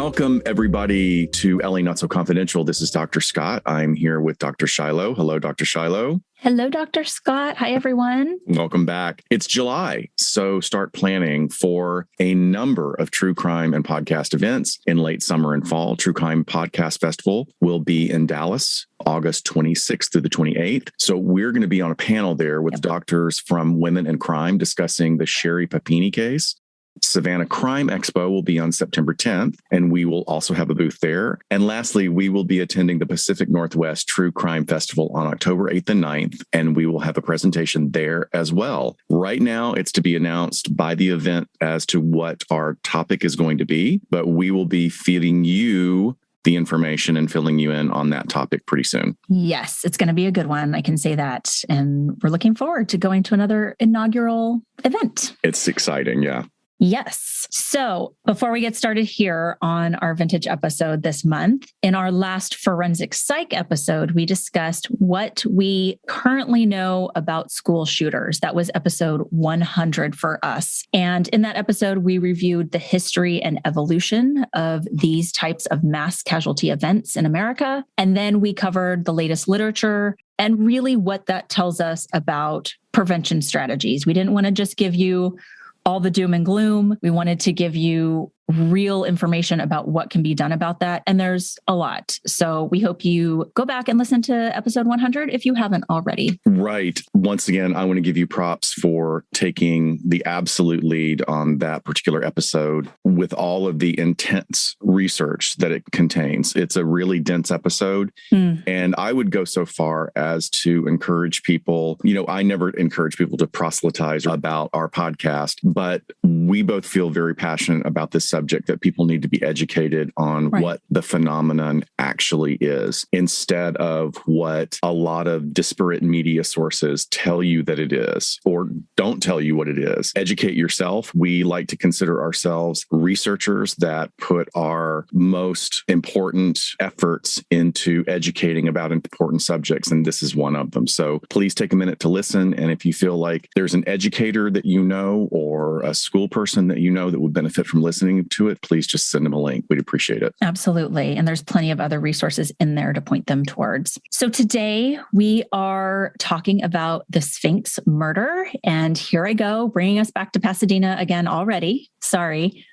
Welcome, everybody, to LA Not So Confidential. This is Dr. Scott. I'm here with Dr. Shiloh. Hello, Dr. Shiloh. Hello, Dr. Scott. Hi, everyone. Welcome back. It's July, so start planning for a number of true crime and podcast events in late summer and fall. True Crime Podcast Festival will be in Dallas, August 26th through the 28th. So we're going to be on a panel there with doctors from Women in Crime discussing the Sherry Papini case. Savannah Crime Expo will be on September 10th, and we will also have a booth there. And lastly, we will be attending the Pacific Northwest True Crime Festival on October 8th and 9th, and we will have a presentation there as well. Right now, it's to be announced by the event as to what our topic is going to be, but we will be feeding you the information and filling you in on that topic pretty soon. Yes, it's going to be a good one. I can say that. And we're looking forward to going to another inaugural event. It's exciting, yeah. Yes. So before we get started here on our vintage episode this month, in our last forensic psych episode, we discussed what we currently know about school shooters. That was episode 100 for us. And in that episode, we reviewed the history and evolution of these types of mass casualty events in America. And then we covered the latest literature and really what that tells us about prevention strategies. We didn't want to just give you all the doom and gloom. We wanted to give you real information about what can be done about that. And there's a lot. So we hope you go back and listen to episode 100 if you haven't already. Right. Once again, I want to give you props for taking the absolute lead on that particular episode with all of the intense research that it contains. It's a really dense episode. And I would go so far as to encourage people, I never encourage people to proselytize about our podcast, but we both feel very passionate about this subject, that people need to be educated on what the phenomenon actually is, instead of what a lot of disparate media sources tell you that it is or don't tell you what it is. Educate yourself. We like to consider ourselves researchers that put our most important efforts into educating about important subjects, and this is one of them. So please take a minute to listen. And if you feel like there's an educator that you know or a school person that you know that would benefit from listening to it, please just send them a link. We'd appreciate it. Absolutely. And there's plenty of other resources in there to point them towards. So today we are talking about the Sphinx murder. And here I go, bringing us back to Pasadena again already. Sorry.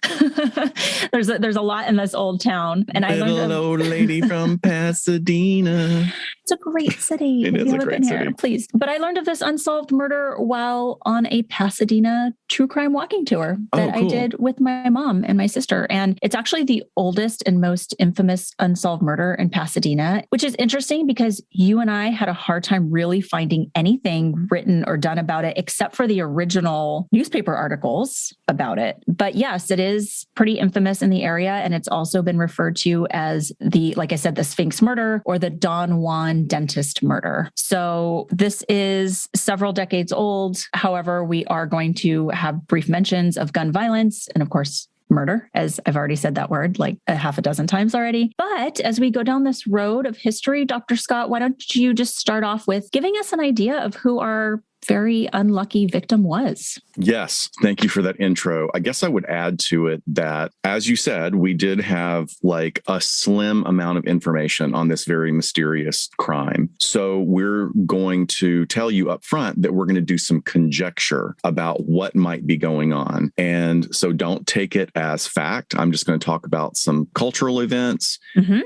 There's a lot in this old town. And Little old lady from Pasadena. It's a great city. It is a great city. Please. But I learned of this unsolved murder while on a Pasadena true crime walking tour that I did with my mom and my sister. And it's actually the oldest and most infamous unsolved murder in Pasadena, which is interesting because you and I had a hard time really finding anything written or done about it, except for the original newspaper articles about it. But yes, it is pretty infamous in the area. And it's also been referred to as like I said, the Sphinx murder or the Don Juan dentist murder. So this is several decades old. However, we are going to have brief mentions of gun violence and, of course, murder, as I've already said that word like a half a dozen times already. But as we go down this road of history, Dr. Scott, why don't you just start off with giving us an idea of who our very unlucky victim was? Yes. Thank you for that intro. I guess I would add to it that, as you said, we did have like a slim amount of information on this very mysterious crime. So we're going to tell you up front that we're going to do some conjecture about what might be going on. And so don't take it as fact. I'm just going to talk about some cultural events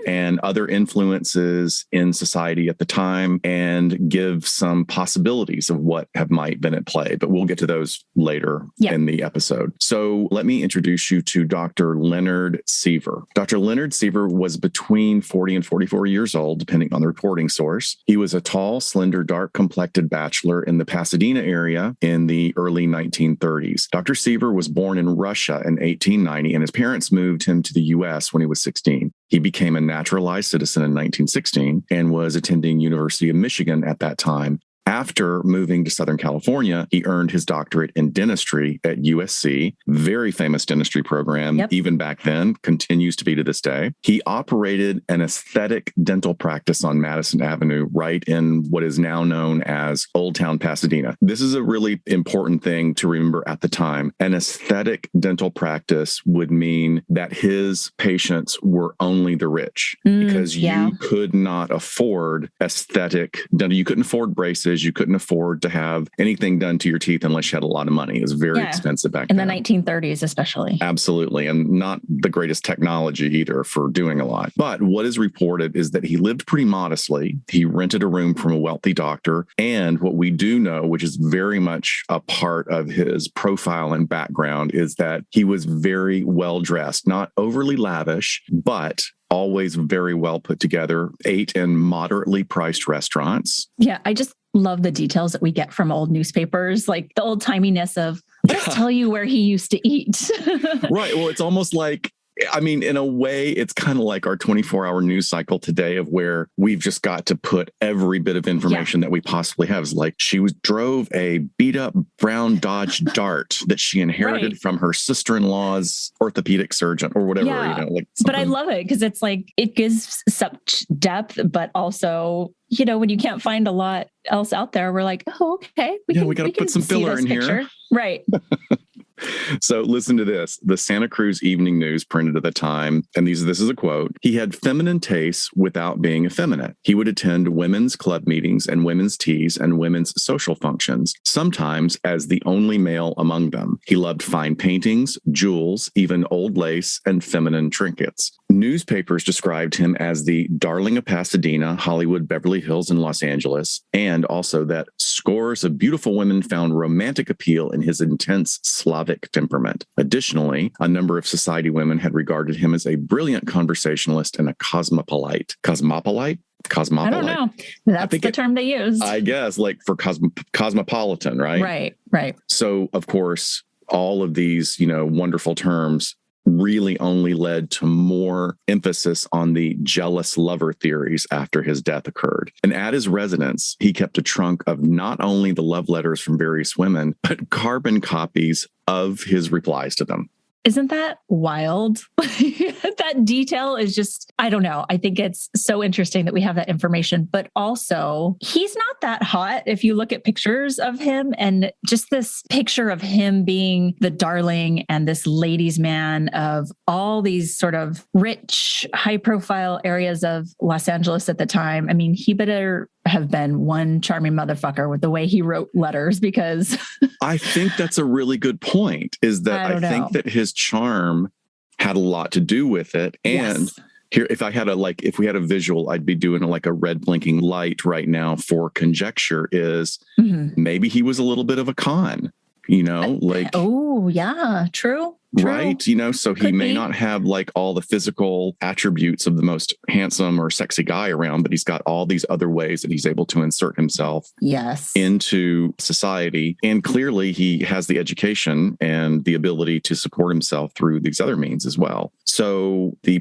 and other influences in society at the time and give some possibilities of what might been at play, but we'll get to those later in the episode. So let me introduce you to Dr. Leonard Seaver. Dr. Leonard Seaver was between 40 and 44 years old, depending on the reporting source. He was a tall, slender, dark-complected bachelor in the Pasadena area in the early 1930s. Dr. Seaver was born in Russia in 1890, and his parents moved him to the U.S. when he was 16. He became a naturalized citizen in 1916 and was attending University of Michigan at that time. After moving to Southern California, he earned his doctorate in dentistry at USC, very famous dentistry program, even back then, continues to be to this day. He operated an aesthetic dental practice on Madison Avenue, right in what is now known as Old Town Pasadena. This is a really important thing to remember at the time. An aesthetic dental practice would mean that his patients were only the rich because you could not afford aesthetic dental. You couldn't afford braces. You couldn't afford to have anything done to your teeth unless you had a lot of money. It was very expensive back then. In the 1930s, especially. Absolutely. And not the greatest technology either for doing a lot. But what is reported is that he lived pretty modestly. He rented a room from a wealthy doctor. And what we do know, which is very much a part of his profile and background, is that he was very well dressed, not overly lavish, but always very well put together, ate in moderately priced restaurants. Yeah, I just love the details that we get from old newspapers, like the old timiness of, let's tell you where he used to eat. Right. Well, it's almost like, I mean, in a way, it's kind of like our 24-hour news cycle today of where we've just got to put every bit of information that we possibly have. It's like she drove a beat up brown Dodge Dart that she inherited from her sister-in-law's orthopedic surgeon or whatever, But I love it because it's like, it gives such depth, but also, when you can't find a lot else out there, we're like, oh, okay. We got to put some filler in here. Right. So listen to this. The Santa Cruz Evening News printed at the time, and this is a quote. He had feminine tastes without being effeminate. He would attend women's club meetings and women's teas and women's social functions, sometimes as the only male among them. He loved fine paintings, jewels, even old lace, and feminine trinkets. Newspapers described him as the darling of Pasadena, Hollywood, Beverly Hills, and Los Angeles, and also that scores of beautiful women found romantic appeal in his intense Slavic temperament. Additionally, a number of society women had regarded him as a brilliant conversationalist and a cosmopolite. Cosmopolite? I don't know. That's the term they use. I guess, like for cosmopolitan, right? Right. So, of course, all of these, wonderful terms really only led to more emphasis on the jealous lover theories after his death occurred. And at his residence, he kept a trunk of not only the love letters from various women, but carbon copies of his replies to them. Isn't that wild? That detail is just, I don't know. I think it's so interesting that we have that information, but also he's not that hot. If you look at pictures of him and just this picture of him being the darling and this ladies' man of all these sort of rich, high profile areas of Los Angeles at the time. I mean, he better have been one charming motherfucker with the way he wrote letters, because I think that's a really good point, is that I think that his charm had a lot to do with it. And here, if we had a visual, I'd be doing a red blinking light right now for conjecture is maybe he was a little bit of a con, oh yeah, true. Right. So he may not have all the physical attributes of the most handsome or sexy guy around, but he's got all these other ways that he's able to insert himself into society. And clearly he has the education and the ability to support himself through these other means as well. So the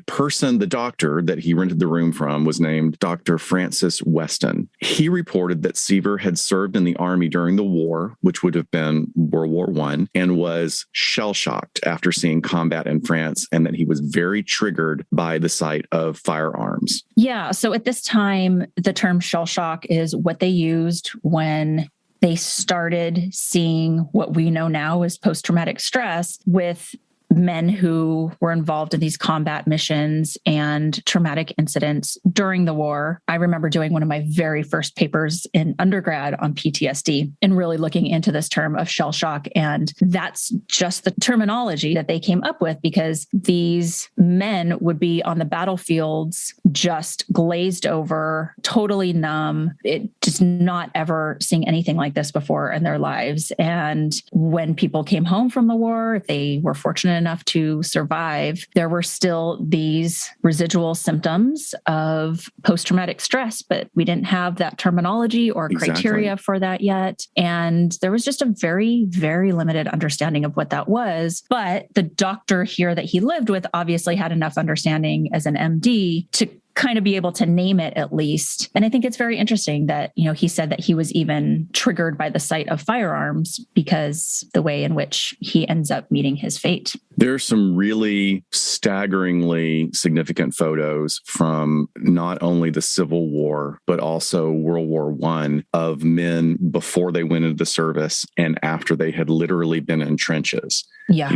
doctor that he rented the room from was named Dr. Francis Weston. He reported that Seaver had served in the army during the war, which would have been World War I, and was shell-shocked after seeing combat in France, and that he was very triggered by the sight of firearms. Yeah. So at this time, the term shell shock is what they used when they started seeing what we know now as post-traumatic stress with men who were involved in these combat missions and traumatic incidents during the war. I remember doing one of my very first papers in undergrad on PTSD and really looking into this term of shell shock. And that's just the terminology that they came up with, because these men would be on the battlefields just glazed over, totally numb. It just not ever seeing anything like this before in their lives. And when people came home from the war, if they were fortunate enough to survive, there were still these residual symptoms of post-traumatic stress, but we didn't have that terminology or criteria for that yet. And there was just a very, very limited understanding of what that was. But the doctor here that he lived with obviously had enough understanding as an MD to kind of be able to name it at least. And I think it's very interesting that, he said that he was even triggered by the sight of firearms because the way in which he ends up meeting his fate. There's some really staggeringly significant photos from not only the Civil War, but also World War I of men before they went into the service and after they had literally been in trenches. Yeah.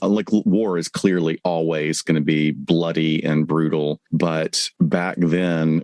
Like war is clearly always going to be bloody and brutal. But back then,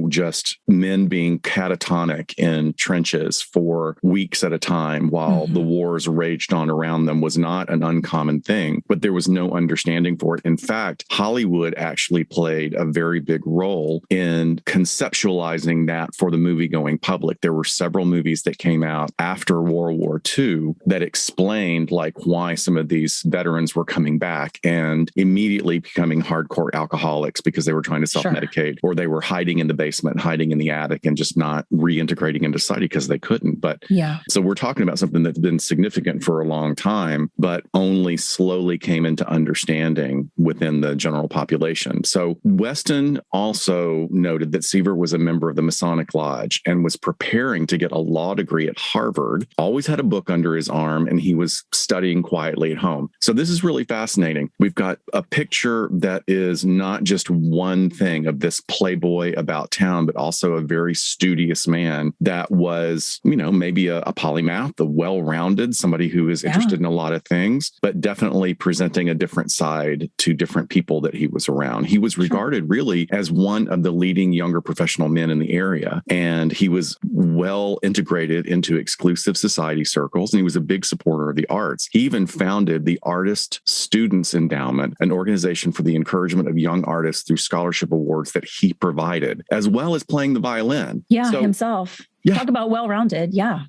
just men being catatonic in trenches for weeks at a time while the wars raged on around them was not an uncommon thing, but there was no understanding for it. In fact, Hollywood actually played a very big role in conceptualizing that for the movie going public. There were several movies that came out after World War II that explained why some of these veterans were coming back and immediately becoming hardcore alcoholics because they were trying to self-medicate, or they were hiding in the basement, hiding in the attic, and just not reintegrating into society because they couldn't. But so we're talking about something that's been significant for a long time, but only slowly came into understanding within the general population. So Weston also noted that Seaver was a member of the Masonic Lodge and was preparing to get a law degree at Harvard, always had a book under his arm, and he was studying quietly at home. So this is really fascinating. We've got a picture that is not just one thing of this playboy about town, but also a very studious man that was, maybe a polymath, a well-rounded, somebody who is interested in a lot of things, but definitely presenting a different side to different people that he was around. He was regarded really as one of the leading younger professional men in the area, and he was well integrated into exclusive society circles, and he was a big supporter of the arts. He even founded the Artist Students Endowment, an organization for the encouragement of young artists through scholarship awards that he provided, as well as playing the violin. Himself. Talk about well-rounded. Yeah.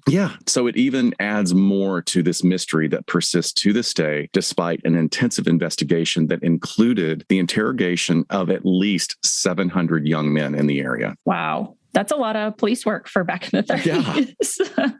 So it even adds more to this mystery that persists to this day, despite an intensive investigation that included the interrogation of at least 700 young men in the area. Wow. That's a lot of police work for back in the 30s. Yeah.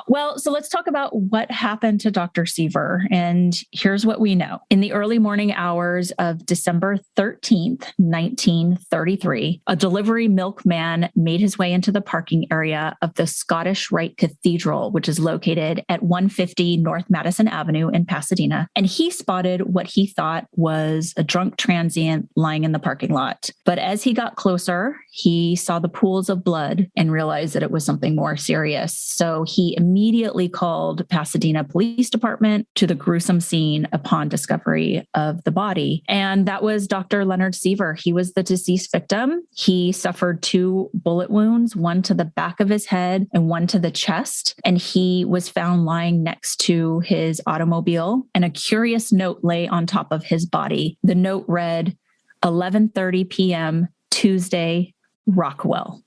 Well, so let's talk about what happened to Dr. Seaver. And here's what we know. In the early morning hours of December 13th, 1933, a delivery milkman made his way into the parking area of the Scottish Rite Cathedral, which is located at 150 North Madison Avenue in Pasadena. And he spotted what he thought was a drunk transient lying in the parking lot. But as he got closer, he saw the pools of blood and realized that it was something more serious. So he immediately called Pasadena Police Department to the gruesome scene upon discovery of the body. And that was Dr. Leonard Seaver. He was the deceased victim. He suffered 2 bullet wounds, one to the back of his head and one to the chest. And he was found lying next to his automobile, and a curious note lay on top of his body. The note read, 11:30 p.m. Tuesday, Rockwell.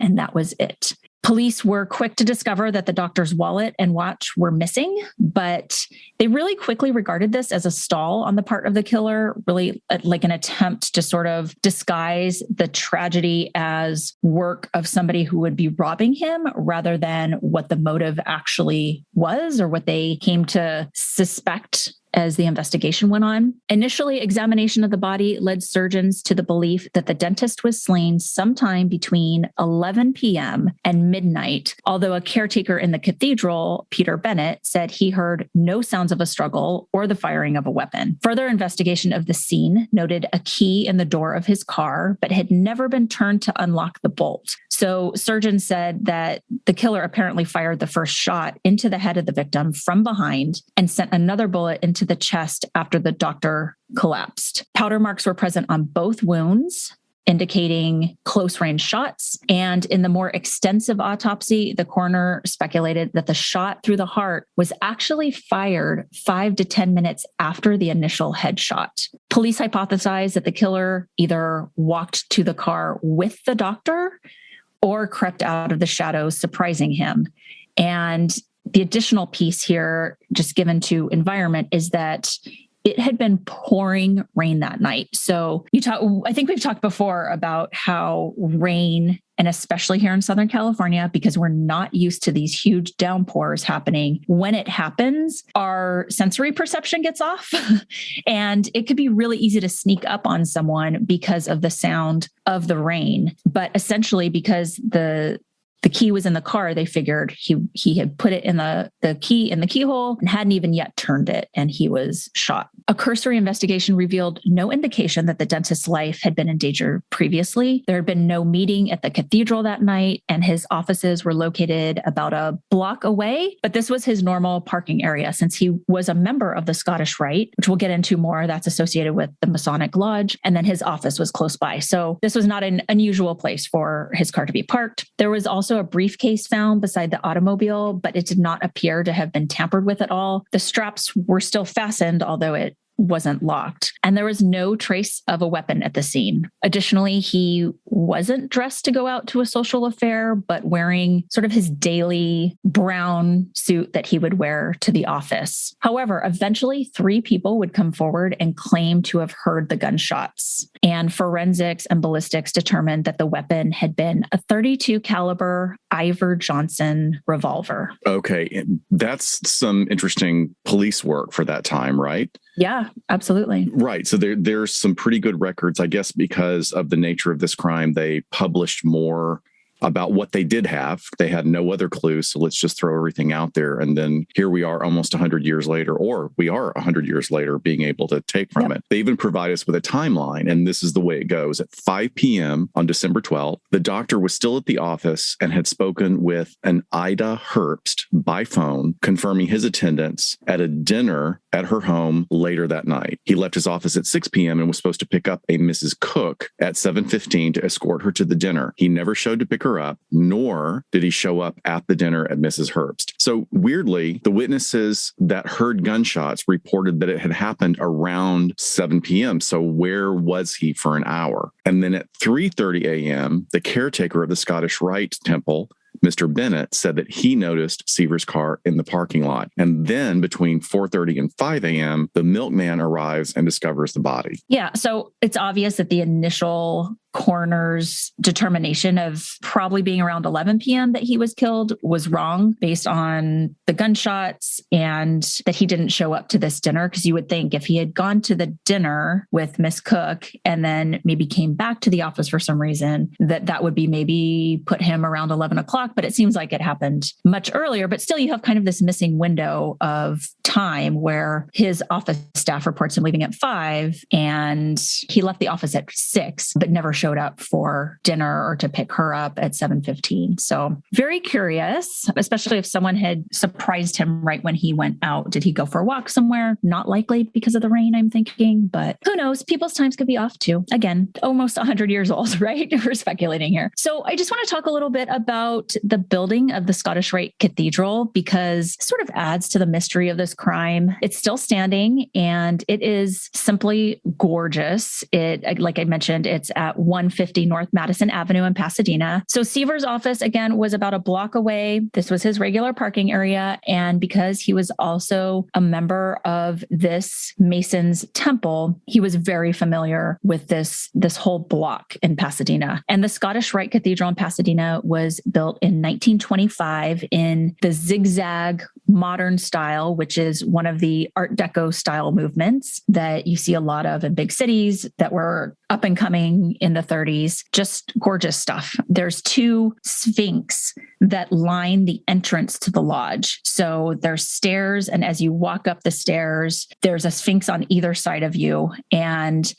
And that was it. Police were quick to discover that the doctor's wallet and watch were missing, but they really quickly regarded this as a stall on the part of the killer, really like an attempt to sort of disguise the tragedy as work of somebody who would be robbing him rather than what the motive actually was or what they came to suspect as the investigation went on. Initially, examination of the body led surgeons to the belief that the dentist was slain sometime between 11 p.m. and midnight, although a caretaker in the cathedral, Peter Bennett, said he heard no sounds of a struggle or the firing of a weapon. Further investigation of the scene noted a key in the door of his car, but had never been turned to unlock the bolt. So surgeons said that the killer apparently fired the first shot into the head of the victim from behind and sent another bullet into the chest after the doctor collapsed. Powder marks were present on both wounds, indicating close-range shots. And in the more extensive autopsy, the coroner speculated that the shot through the heart was actually fired 5 to 10 minutes after the initial headshot. Police hypothesized that the killer either walked to the car with the doctor or crept out of the shadows, surprising him. And the additional piece here, just given to environment, is that it had been pouring rain that night. So I think we've talked before about how rain, and especially here in Southern California, because we're not used to these huge downpours happening. When it happens, our sensory perception gets off and it could be really easy to sneak up on someone because of the sound of the rain. But essentially, because the key was in the car, they figured he had put it in the key in the keyhole and hadn't even yet turned it, and he was shot. A cursory investigation revealed no indication that the dentist's life had been in danger previously. There had been no meeting at the cathedral that night, and his offices were located about a block away. But this was his normal parking area since he was a member of the Scottish Rite, which we'll get into more. That's associated with the Masonic Lodge. And then his office was close by. So this was not an unusual place for his car to be parked. There was also a briefcase found beside the automobile, but it did not appear to have been tampered with at all. The straps were still fastened, although it wasn't locked. And there was no trace of a weapon at the scene. Additionally, he wasn't dressed to go out to a social affair, but wearing sort of his daily brown suit that he would wear to the office. However, eventually 3 people would come forward and claim to have heard the gunshots. And forensics and ballistics determined that the weapon had been a .32 caliber Ivor Johnson revolver. Okay. That's some interesting police work for that time, right? Yeah, absolutely. Right. So there's some pretty good records, I guess, because of the nature of this crime. They published more about what they did have. They had no other clues. So let's just throw everything out there. And then here we are almost 100 years later, or we are 100 years later being able to take from it. They even provide us with a timeline. And this is the way it goes. At 5 p.m. on December 12th, the doctor was still at the office and had spoken with an Ida Herbst by phone, confirming his attendance at a dinner at her home later that night. He left his office at 6 p.m. and was supposed to pick up a Mrs. Cook at 7:15 to escort her to the dinner. He never showed to pick her up, nor did he show up at the dinner at Mrs. Herbst. So weirdly, the witnesses that heard gunshots reported that it had happened around 7 p.m. So where was he for an hour? And then at 3:30 a.m., the caretaker of the Scottish Rite Temple, Mr. Bennett, said that he noticed Seaver's car in the parking lot. And then between 4:30 and 5 a.m., the milkman arrives and discovers the body. Yeah. So it's obvious that the initial coroner's determination of probably being around 11 p.m. that he was killed was wrong based on the gunshots and that he didn't show up to this dinner. Because you would think if he had gone to the dinner with Miss Cook and then maybe came back to the office for some reason, that would be maybe put him around 11 o'clock. But it seems like it happened much earlier. But still, you have kind of this missing window of time where his office staff reports him leaving at 5 and he left the office at 6, but never showed up for dinner or to pick her up at 7:15. So very curious, especially if someone had surprised him right when he went out. Did he go for a walk somewhere? Not likely because of the rain, I'm thinking, but who knows? People's times could be off too. Again, almost 100 years old, right? We're speculating here. So I just want to talk a little bit about the building of the Scottish Rite Cathedral because it sort of adds to the mystery of this crime. It's still standing and it is simply gorgeous. Like I mentioned, it's at 150 North Madison Avenue in Pasadena. So Seaver's office, again, was about a block away. This was his regular parking area. And because he was also a member of this Mason's temple, he was very familiar with this whole block in Pasadena. And the Scottish Rite Cathedral in Pasadena was built in 1925 in the zigzag modern style, which is one of the Art Deco style movements that you see a lot of in big cities that were up and coming in the 30s. Just gorgeous stuff. There's 2 Sphinx that line the entrance to the lodge. So there's stairs, and as you walk up the stairs, there's a Sphinx on either side of you. And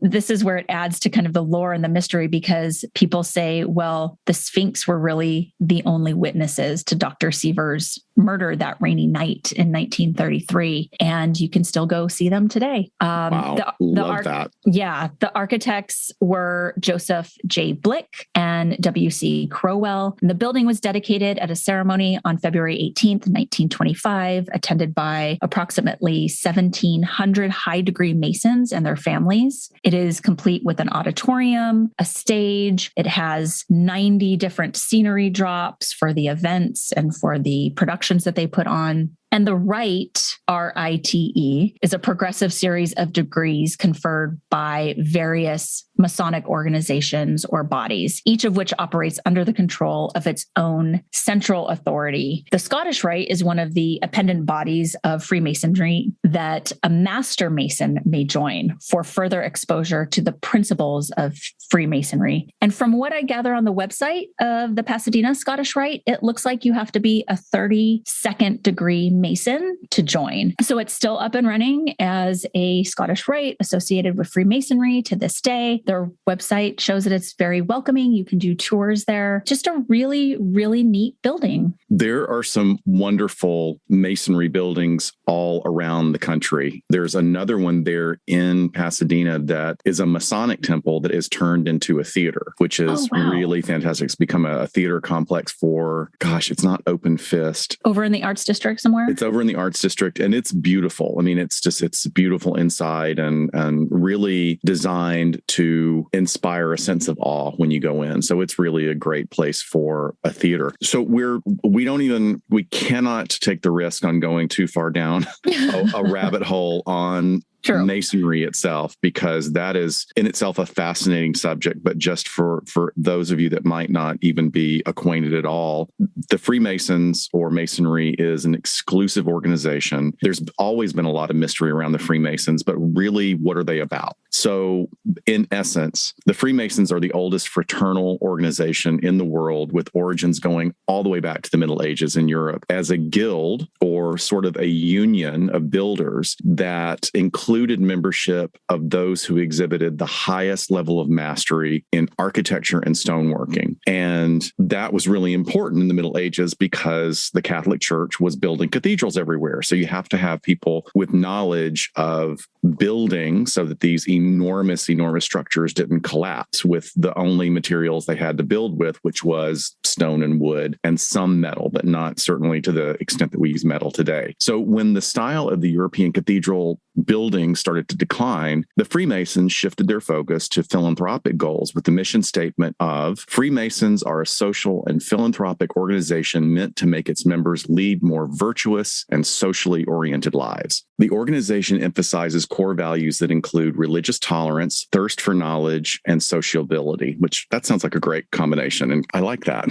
this is where it adds to kind of the lore and the mystery, because people say, well, the Sphinx were really the only witnesses to Dr. Seaver's murder that rainy night in 1933. And you can still go see them today. Wow. Love that. Yeah. The architects were Joseph J. Blick and W.C. Crowell. And the building was dedicated at a ceremony on February 18th, 1925, attended by approximately 1,700 high-degree Masons and their families. It is complete with an auditorium, a stage. It has 90 different scenery drops for the events and for the productions that they put on. And the Rite, RITE, is a progressive series of degrees conferred by various Masonic organizations or bodies, each of which operates under the control of its own central authority. The Scottish Rite is one of the appendant bodies of Freemasonry that a Master Mason may join for further exposure to the principles of Freemasonry. And from what I gather on the website of the Pasadena Scottish Rite, it looks like you have to be a 32nd degree Mason to join. So it's still up and running as a Scottish Rite associated with Freemasonry to this day. Their website shows that it's very welcoming. You can do tours there. Just a really, really neat building. There are some wonderful masonry buildings all around the country. There's another one there in Pasadena that is a Masonic temple that is turned into a theater, which is really fantastic. It's become a theater complex for, it's not Open Fist. Over in the Arts District somewhere? It's over in the Arts District, and it's beautiful. I mean, it's beautiful inside and really designed to inspire a sense of awe when you go in. So it's really a great place for a theater. So we cannot take the risk on going too far down a rabbit hole on Masonry itself, because that is in itself a fascinating subject. But just for those of you that might not even be acquainted at all, the Freemasons or Masonry is an exclusive organization. There's always been a lot of mystery around the Freemasons, but really, what are they about? So in essence, the Freemasons are the oldest fraternal organization in the world, with origins going all the way back to the Middle Ages in Europe, as a guild or sort of a union of builders that included membership of those who exhibited the highest level of mastery in architecture and stoneworking. And that was really important in the Middle Ages because the Catholic Church was building cathedrals everywhere. So you have to have people with knowledge of building so that these enormous structures didn't collapse with the only materials they had to build with, which was stone and wood and some metal, but not certainly to the extent that we use metal today. So when the style of the European cathedral buildings started to decline, the Freemasons shifted their focus to philanthropic goals with the mission statement of Freemasons are a social and philanthropic organization meant to make its members lead more virtuous and socially oriented lives. The organization emphasizes core values that include religious tolerance, thirst for knowledge, and sociability, which that sounds like a great combination. And I like that.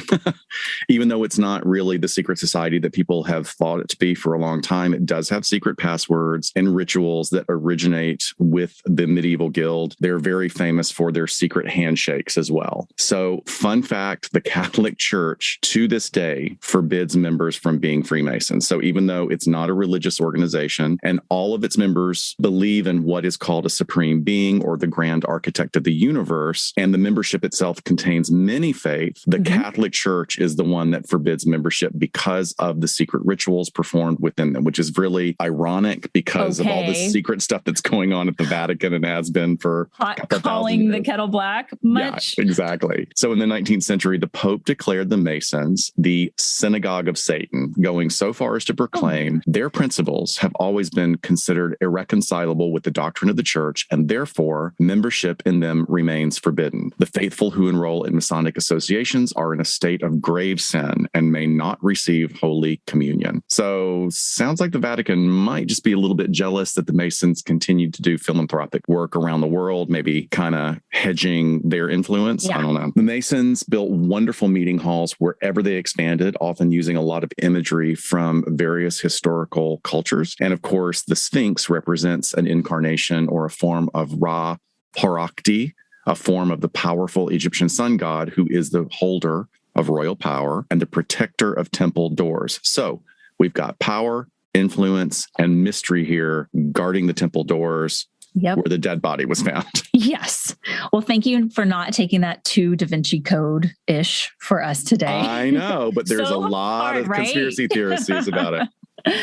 Even though it's not really the secret society that people have thought it to be for a long time, it does have secret passwords and rituals that originate with the medieval guild. They're very famous for their secret handshakes as well. So, fun fact, the Catholic Church to this day forbids members from being Freemasons. So even though it's not a religious organization and all of its members believe in what is called a supreme being or the grand architect of the universe, and the membership itself contains many faiths, the Catholic Church is the one that forbids membership because of the secret rituals performed within them, which is really ironic because of all this secret stuff that's going on at the Vatican and has been for calling the kettle black much. Yeah, exactly. So in the 19th century, the Pope declared the Masons the synagogue of Satan, going so far as to proclaim their principles have always been considered irreconcilable with the doctrine of the Church, and therefore membership in them remains forbidden. The faithful who enroll in Masonic associations are in a state of grave sin and may not receive Holy Communion. So sounds like the Vatican might just be a little bit jealous that the Masons continued to do philanthropic work around the world, maybe kind of hedging their influence. Yeah. I don't know. The Masons built wonderful meeting halls wherever they expanded, often using a lot of imagery from various historical cultures. And of course, the Sphinx represents an incarnation or a form of Ra Horakti, a form of the powerful Egyptian sun god who is the holder of royal power and the protector of temple doors. So we've got power, influence, and mystery here guarding the temple doors where the dead body was found. Yes. Well, thank you for not taking that too Da Vinci Code-ish for us today. I know, but there's a lot of conspiracy theories about it.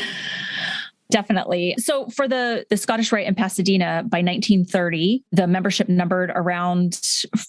Definitely. So for the Scottish Rite in Pasadena, by 1930, the membership numbered around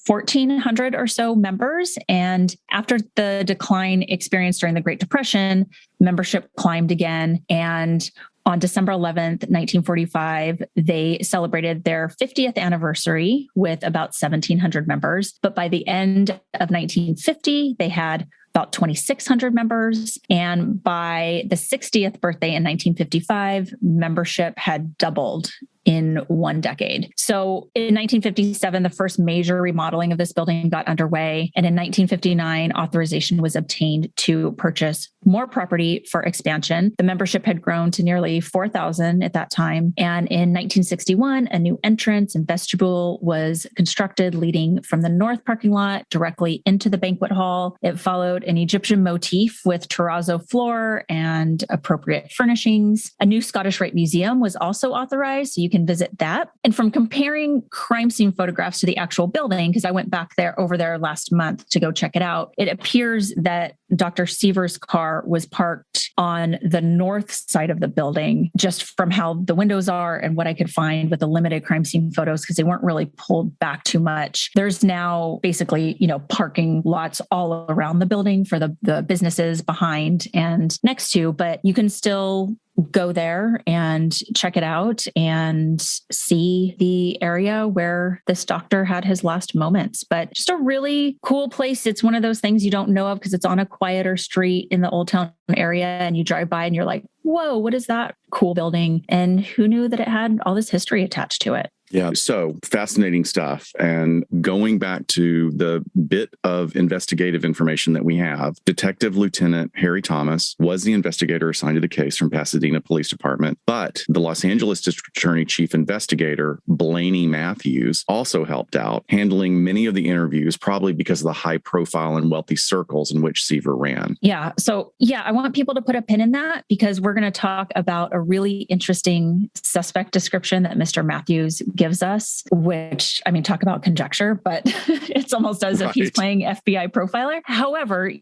1,400 or so members. And after the decline experienced during the Great Depression, membership climbed again. And on December 11th, 1945, they celebrated their 50th anniversary with about 1,700 members. But by the end of 1950, they had about 2,600 members. And by the 60th birthday in 1955, membership had doubled in one decade. So in 1957, the first major remodeling of this building got underway. And in 1959, authorization was obtained to purchase more property for expansion. The membership had grown to nearly 4,000 at that time. And in 1961, a new entrance and vestibule was constructed leading from the north parking lot directly into the banquet hall. It followed an Egyptian motif with terrazzo floor and appropriate furnishings. A new Scottish Rite Museum was also authorized, so you can visit that. And from comparing crime scene photographs to the actual building, because I went back over there last month to go check it out, it appears that Dr. Seaver's car was parked on the north side of the building, just from how the windows are and what I could find with the limited crime scene photos, because they weren't really pulled back too much. There's now basically, parking lots all around the building for the businesses behind and next to, but you can still go there and check it out and see the area where this doctor had his last moments. But just a really cool place. It's one of those things you don't know of because it's on a quieter street in the Old Town area, and you drive by and you're like, whoa, what is that cool building? And who knew that it had all this history attached to it? Yeah. So fascinating stuff. And going back to the bit of investigative information that we have, Detective Lieutenant Harry Thomas was the investigator assigned to the case from Pasadena Police Department. But the Los Angeles District Attorney Chief Investigator, Blaney Matthews, also helped out, handling many of the interviews, probably because of the high profile and wealthy circles in which Seaver ran. Yeah. So, I want people to put a pin in that, because we're going to talk about a really interesting suspect description that Mr. Matthews gives us, which, talk about conjecture, but it's almost as if he's playing FBI profiler. However,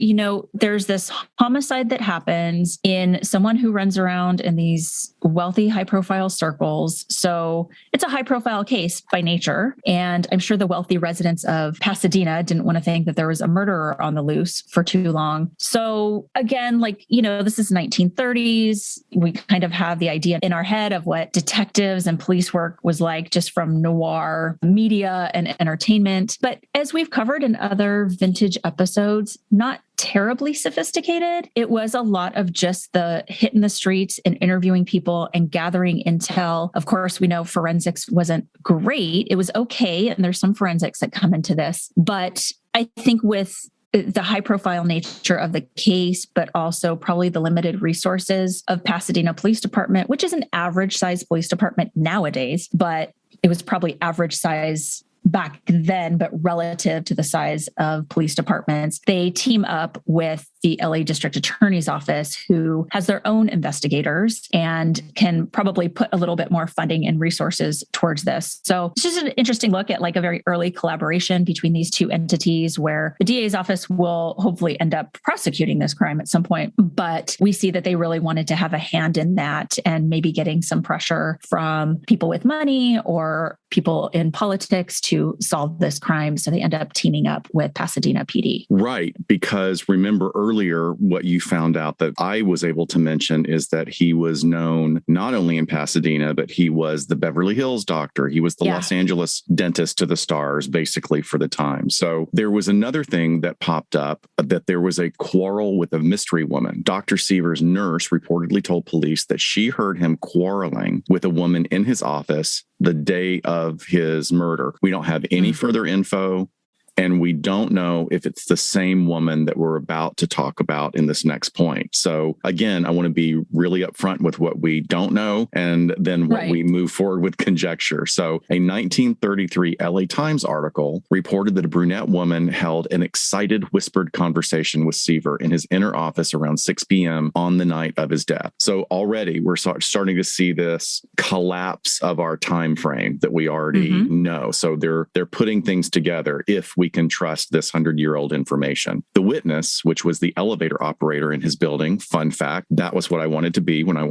there's this homicide that happens in someone who runs around in these wealthy, high profile circles. So it's a high profile case by nature. And I'm sure the wealthy residents of Pasadena didn't want to think that there was a murderer on the loose for too long. So again, this is 1930s. We kind of have the idea in our head of what detectives and police work was like just from noir media and entertainment. But as we've covered in other vintage episodes, not terribly sophisticated. It was a lot of just the hit in the streets and interviewing people and gathering intel. Of course, we know forensics wasn't great. It was okay. And there's some forensics that come into this. But I think with the high profile nature of the case, but also probably the limited resources of Pasadena Police Department, which is an average size police department nowadays, but it was probably average size back then, but relative to the size of police departments, they team up with the LA District Attorney's Office, who has their own investigators and can probably put a little bit more funding and resources towards this. So it's just an interesting look at a very early collaboration between these two entities, where the DA's office will hopefully end up prosecuting this crime at some point. But we see that they really wanted to have a hand in that, and maybe getting some pressure from people with money or people in politics to solve this crime. So they end up teaming up with Pasadena PD. Right. Because remember earlier, what you found out that I was able to mention is that he was known not only in Pasadena, but he was the Beverly Hills doctor. He was the Los Angeles dentist to the stars, basically, for the time. So there was another thing that popped up, that there was a quarrel with a mystery woman. Dr. Seaver's nurse reportedly told police that she heard him quarreling with a woman in his office the day of his murder. We don't have any further info, and we don't know if it's the same woman that we're about to talk about in this next point. So again, I want to be really upfront with what we don't know, and then what we move forward with conjecture. So a 1933 LA Times article reported that a brunette woman held an excited, whispered conversation with Seaver in his inner office around 6 p.m. on the night of his death. So already we're starting to see this collapse of our time frame that we already know. So they're putting things together if we can trust this 100-year-old information. The witness, which was the elevator operator in his building, fun fact, that was what I wanted to be when I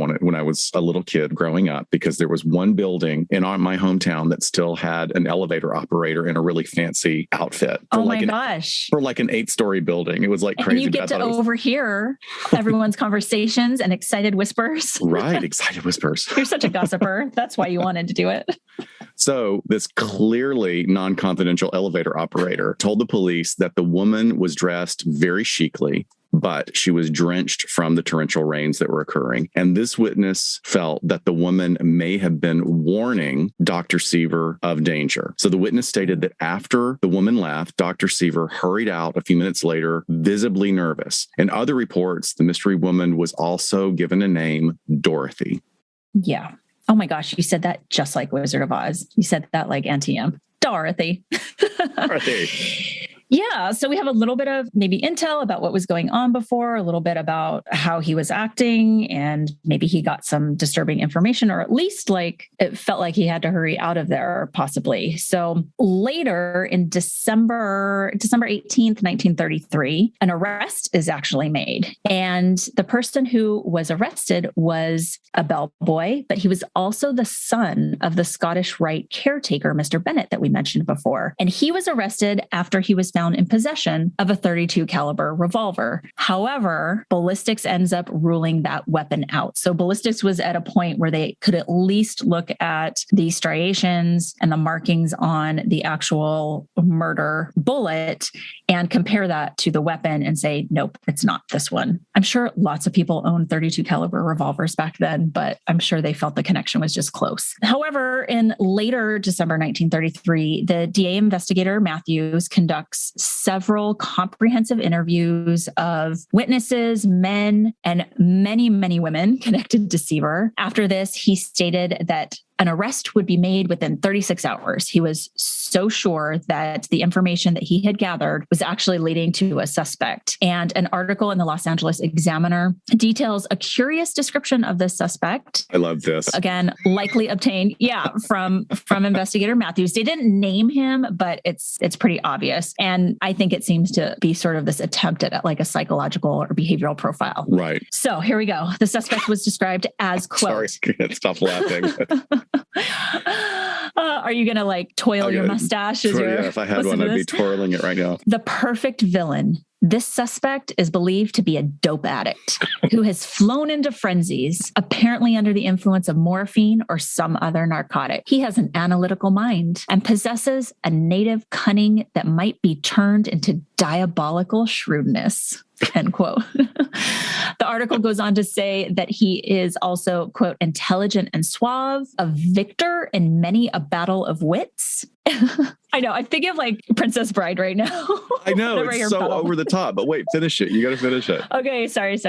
was a little kid growing up, because there was one building in my hometown that still had an elevator operator in a really fancy outfit. Oh my gosh. For like an 8-story building. It was like crazy. And you get to overhear everyone's conversations and excited whispers. Right. Excited whispers. You're such a gossiper. That's why you wanted to do it. So this clearly non-confidential elevator operator told the police that the woman was dressed very chicly, but she was drenched from the torrential rains that were occurring. And this witness felt that the woman may have been warning Dr. Seaver of danger. So the witness stated that after the woman left, Dr. Seaver hurried out a few minutes later, visibly nervous. In other reports, the mystery woman was also given a name, Dorothy. Yeah. Oh my gosh, you said that just like Wizard of Oz. You said that like Auntie M. Dorothy. Dorothy. Yeah. So we have a little bit of maybe intel about what was going on before, a little bit about how he was acting, and maybe he got some disturbing information, or at least like it felt like he had to hurry out of there, possibly. So later in December 18th, 1933, an arrest is actually made. And the person who was arrested was a bellboy, but he was also the son of the Scottish Rite caretaker, Mr. Bennett, that we mentioned before. And he was arrested after he was found in possession of a .32 caliber revolver. However, ballistics ends up ruling that weapon out. So ballistics was at a point where they could at least look at the striations and the markings on the actual murder bullet and compare that to the weapon and say, nope, it's not this one. I'm sure lots of people owned .32 caliber revolvers back then, but I'm sure they felt the connection was just close. However, in later December 1933, the DA investigator Matthews conducts several comprehensive interviews of witnesses, men, and many, many women connected to Seaver. After this, he stated that an arrest would be made within 36 hours. He was so sure that the information that he had gathered was actually leading to a suspect. And an article in the Los Angeles Examiner details a curious description of this suspect. I love this. Again, likely obtained, from investigator Matthews. They didn't name him, but it's pretty obvious. And I think it seems to be sort of this attempt at like a psychological or behavioral profile. Right. So here we go. The suspect was described as, quote, Sorry, stop laughing. Are you going to like toil your mustache? If I had one, I'd be twirling it right now. The perfect villain. This suspect is believed to be a dope addict who has flown into frenzies, apparently under the influence of morphine or some other narcotic. He has an analytical mind and possesses a native cunning that might be turned into diabolical shrewdness. End quote. The article goes on to say that he is also, quote, intelligent and suave, a victor in many a battle of wits. I know. I think of like Princess Bride right now. I know. It's so over the top. But wait, finish it. You got to finish it. Okay. Sorry.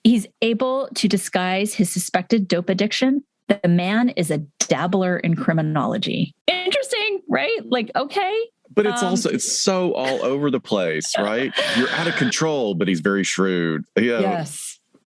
He's able to disguise his suspected dope addiction. The man is a dabbler in criminology. Interesting, right? Like, okay. But it's so all over the place, right? You're out of control, but he's very shrewd. Yeah. Yes.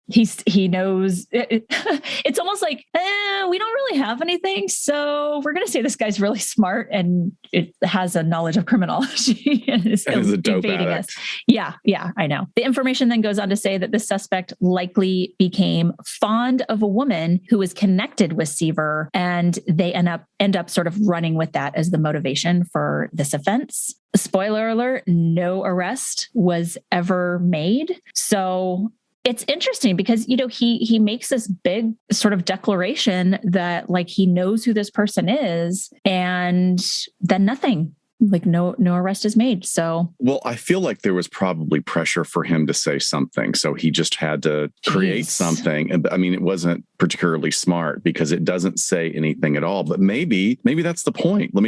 He knows it's almost like we don't really have anything, so we're going to say this guy's really smart and it has a knowledge of criminology and is a dope invading addict. us. Yeah, I know. The information then goes on to say that the suspect likely became fond of a woman who was connected with Seaver, and they end up sort of running with that as the motivation for this offense. Spoiler alert: no arrest was ever made. So it's interesting because, he makes this big sort of declaration that like he knows who this person is, and then nothing. Like no arrest is made. So, well, I feel like there was probably pressure for him to say something. So he just had to create something. And I mean, it wasn't particularly smart because it doesn't say anything at all, but maybe that's the point. Let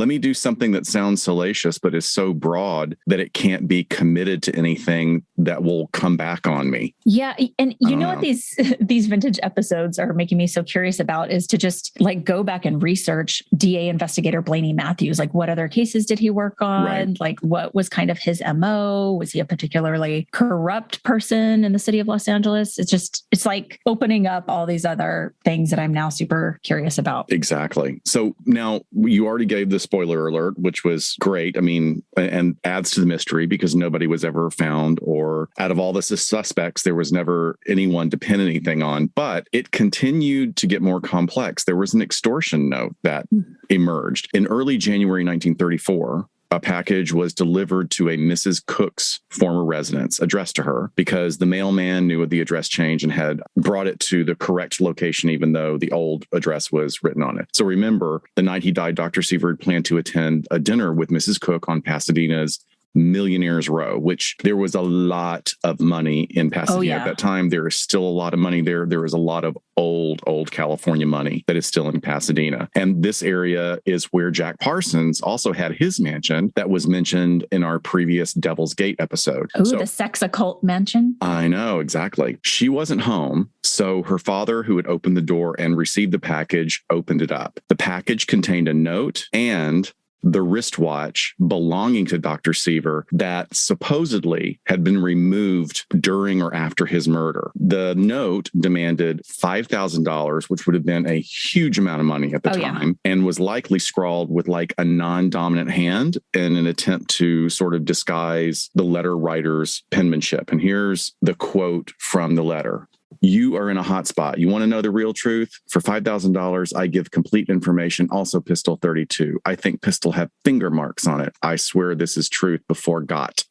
me do something that sounds salacious, but is so broad that it can't be committed to anything that will come back on me. Yeah. And you know what these vintage episodes are making me so curious about is to just like go back and research DA investigator Blaney Matthews. Like what other cases did he work on? Right. Like what was kind of his MO? Was he a particularly corrupt person in the city of Los Angeles? It's like opening up all these other things that I'm now super curious about. Exactly. So now you already gave the spoiler alert, which was great. I mean, and adds to the mystery because nobody was ever found, or out of all the suspects, there was never anyone to pin anything on, but it continued to get more complex. There was an extortion note that emerged in early January 1934. A package was delivered to a Mrs. Cook's former residence, addressed to her, because the mailman knew of the address change and had brought it to the correct location, even though the old address was written on it. So remember, the night he died, Dr. Seaver had planned to attend a dinner with Mrs. Cook on Pasadena's Millionaires Row, which there was a lot of money in Pasadena at that time. There is still a lot of money there. There is a lot of old California money that is still in Pasadena. And this area is where Jack Parsons also had his mansion that was mentioned in our previous Devil's Gate episode. Oh, the sex occult mansion. I know, exactly. She wasn't home. So her father, who had opened the door and received the package, opened it up. The package contained a note and the wristwatch belonging to Dr. Seaver that supposedly had been removed during or after his murder. The note demanded $5,000, which would have been a huge amount of money at the time, and was likely scrawled with like a non-dominant hand in an attempt to sort of disguise the letter writer's penmanship. And here's the quote from the letter. You are in a hot spot. You want to know the real truth? For $5,000, I give complete information. Also, Pistol 32. I think Pistol have finger marks on it. I swear this is truth before Gott.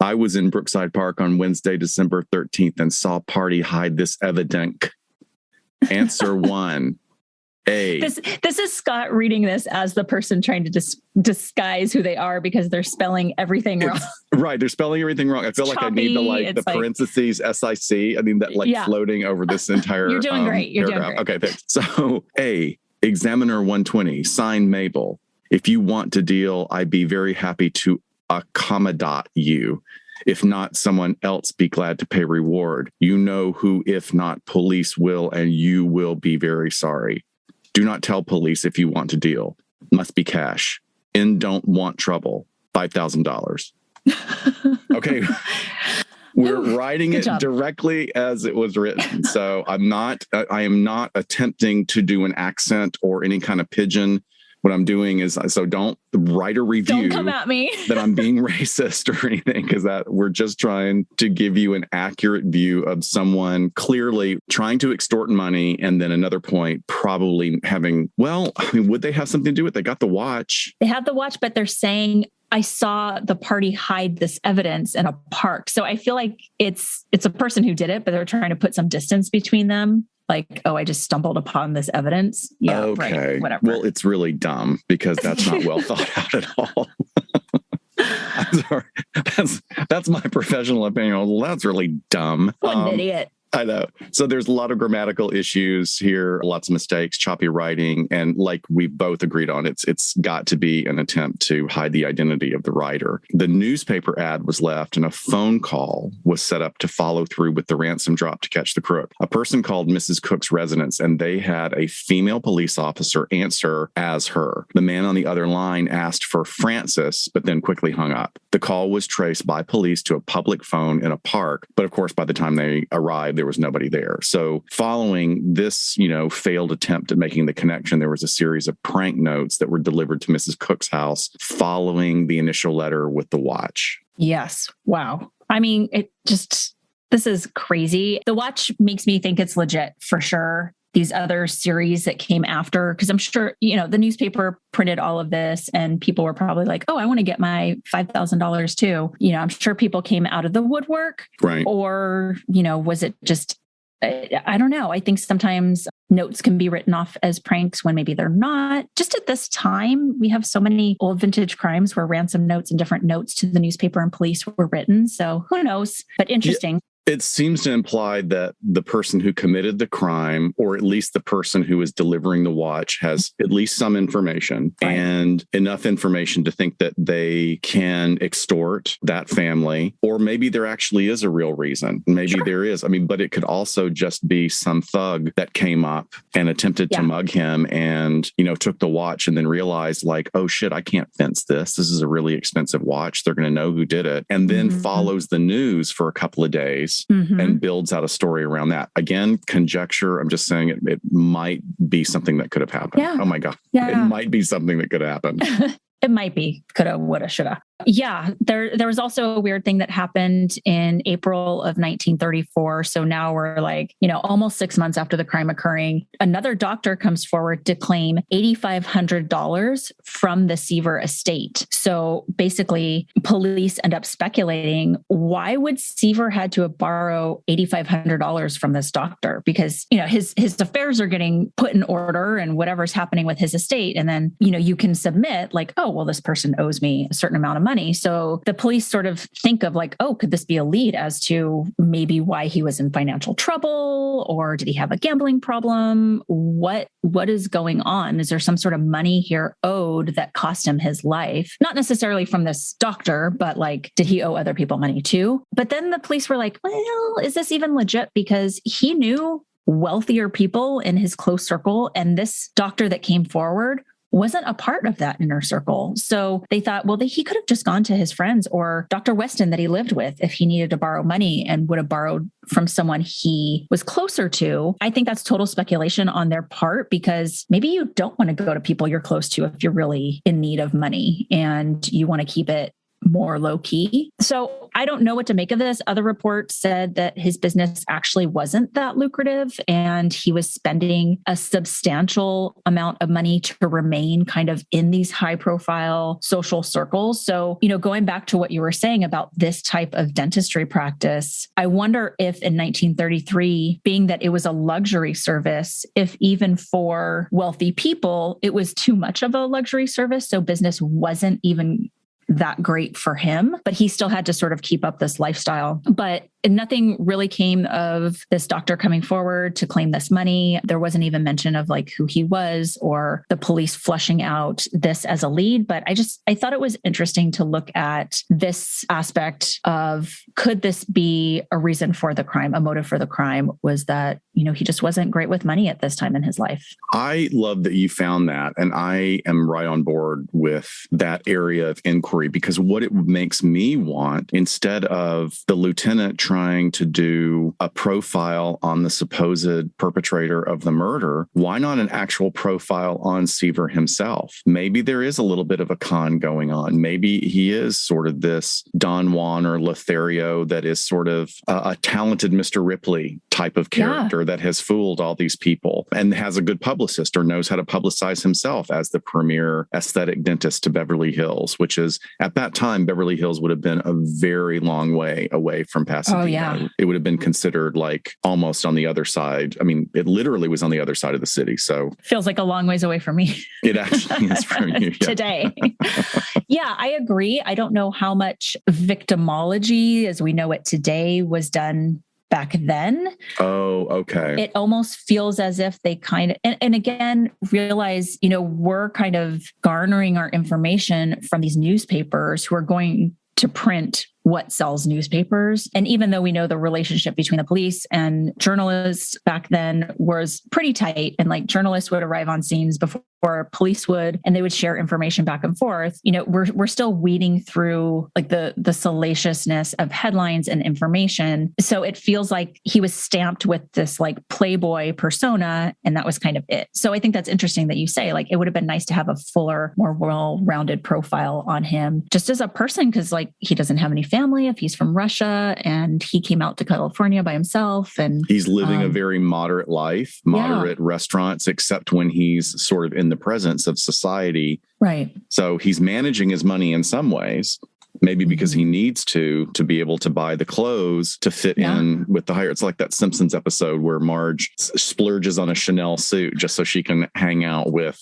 I was in Brookside Park on Wednesday, December 13th, and saw party hide this evidence. Answer 1. A. This is Scott reading this as the person trying to disguise who they are because they're spelling everything wrong. Right. They're spelling everything wrong. I feel like I need the parentheses SIC. I mean, that floating over this entire You're doing great. You're paragraph. doing great. Okay, thanks. So A, Examiner 120, signed Mabel. If you want to deal, I'd be very happy to accommodate you. If not, someone else be glad to pay reward. You know who, if not, police will, and you will be very sorry. Do not tell police if you want to deal. Must be cash. And don't want trouble. $5,000. Okay. We're writing it directly as it was written. So I am not attempting to do an accent or any kind of pidgin. What I'm doing is, so don't write a review. Don't come at me that I'm being racist or anything, because that we're just trying to give you an accurate view of someone clearly trying to extort money. And then another point, probably having, would they have something to do with it? They got the watch. They had the watch, but they're saying, I saw the party hide this evidence in a park. So I feel like it's a person who did it, but they're trying to put some distance between them. Like, I just stumbled upon this evidence. Yeah, okay. Right, whatever. Well, it's really dumb because that's not well thought out at all. I'm sorry. That's my professional opinion. Well, that's really dumb. What an idiot. I know. So there's a lot of grammatical issues here, lots of mistakes, choppy writing. And like we both agreed on, it's got to be an attempt to hide the identity of the writer. The newspaper ad was left and a phone call was set up to follow through with the ransom drop to catch the crook. A person called Mrs. Cook's residence and they had a female police officer answer as her. The man on the other line asked for Francis, but then quickly hung up. The call was traced by police to a public phone in a park. But of course, by the time they arrived, there was nobody there. So following this, failed attempt at making the connection, there was a series of prank notes that were delivered to Mrs. Cook's house following the initial letter with the watch. Yes. Wow. I mean, this is crazy. The watch makes me think it's legit for sure. These other series that came after, because I'm sure, the newspaper printed all of this and people were probably like, oh, I want to get my $5,000 too. I'm sure people came out of the woodwork. Right. Or, was it just, I don't know. I think sometimes notes can be written off as pranks when maybe they're not. Just at this time, we have so many old vintage crimes where ransom notes and different notes to the newspaper and police were written. So who knows? But interesting. Yeah. It seems to imply that the person who committed the crime, or at least the person who is delivering the watch, has at least some information and enough information to think that they can extort that family. Or maybe there actually is a real reason. Maybe there is. But it could also just be some thug that came up and attempted to mug him and, took the watch and then realized like, oh shit, I can't fence this. This is a really expensive watch. They're going to know who did it. And then follows the news for a couple of days. And builds out a story around that. Again, conjecture. I'm just saying it might be something that could have happened. Yeah. Oh my God. Yeah. It might be something that could have happened. It might be. Coulda, woulda, shoulda. Yeah, there was also a weird thing that happened in April of 1934. So now we're like, almost 6 months after the crime occurring. Another doctor comes forward to claim $8,500 from the Seaver estate. So basically, police end up speculating, why would Seaver had to borrow $8,500 from this doctor? Because, his affairs are getting put in order and whatever's happening with his estate. And then, you can submit like, oh, well, this person owes me a certain amount of money. So the police sort of think of like, oh, could this be a lead as to maybe why he was in financial trouble, or did he have a gambling problem? What is going on? Is there some sort of money here owed that cost him his life? Not necessarily from this doctor, but like, did he owe other people money too? But then the police were like, well, is this even legit? Because he knew wealthier people in his close circle, and this doctor that came forward wasn't a part of that inner circle. So they thought, well, he could have just gone to his friends or Dr. Weston that he lived with if he needed to borrow money, and would have borrowed from someone he was closer to. I think that's total speculation on their part, because maybe you don't want to go to people you're close to if you're really in need of money and you want to keep it more low key. So I don't know what to make of this. Other reports said that his business actually wasn't that lucrative, and he was spending a substantial amount of money to remain kind of in these high profile social circles. So, going back to what you were saying about this type of dentistry practice, I wonder if in 1933, being that it was a luxury service, if even for wealthy people, it was too much of a luxury service. So business wasn't even that great for him, but he still had to sort of keep up this lifestyle. But nothing really came of this doctor coming forward to claim this money. There wasn't even mention of like who he was or the police flushing out this as a lead. But I thought it was interesting to look at this aspect of, could this be a reason for the crime? A motive for the crime was that, he just wasn't great with money at this time in his life. I love that you found that. And I am right on board with that area of inquiry, because what it makes me want, instead of the lieutenant trying to do a profile on the supposed perpetrator of the murder, why not an actual profile on Seaver himself? Maybe there is a little bit of a con going on. Maybe he is sort of this Don Juan or Lothario that is sort of a talented Mr. Ripley type of character that has fooled all these people and has a good publicist, or knows how to publicize himself as the premier aesthetic dentist to Beverly Hills, which is, at that time, Beverly Hills would have been a very long way away from Pasadena. Oh, yeah. It would have been considered like almost on the other side. I mean, it literally was on the other side of the city. So feels like a long ways away from me. It actually is from you. Yeah. Today. Yeah, I agree. I don't know how much victimology as we know it today was done back then. Oh, okay. It almost feels as if they kind of, and again, realize, we're kind of garnering our information from these newspapers who are going to print what sells newspapers. And even though we know the relationship between the police and journalists back then was pretty tight, and like journalists would arrive on scenes before police would, and they would share information back and forth, we're still weeding through like the salaciousness of headlines and information. So it feels like he was stamped with this like playboy persona, and that was kind of it. So I think that's interesting that you say like it would have been nice to have a fuller, more well-rounded profile on him just as a person, because like he doesn't have any family if he's from Russia, and he came out to California by himself, and he's living a very moderate life, moderate restaurants, except when he's sort of in the presence of society. Right. So he's managing his money in some ways, maybe because he needs to be able to buy the clothes to fit in with the higher. It's like that Simpsons episode where Marge splurges on a Chanel suit just so she can hang out with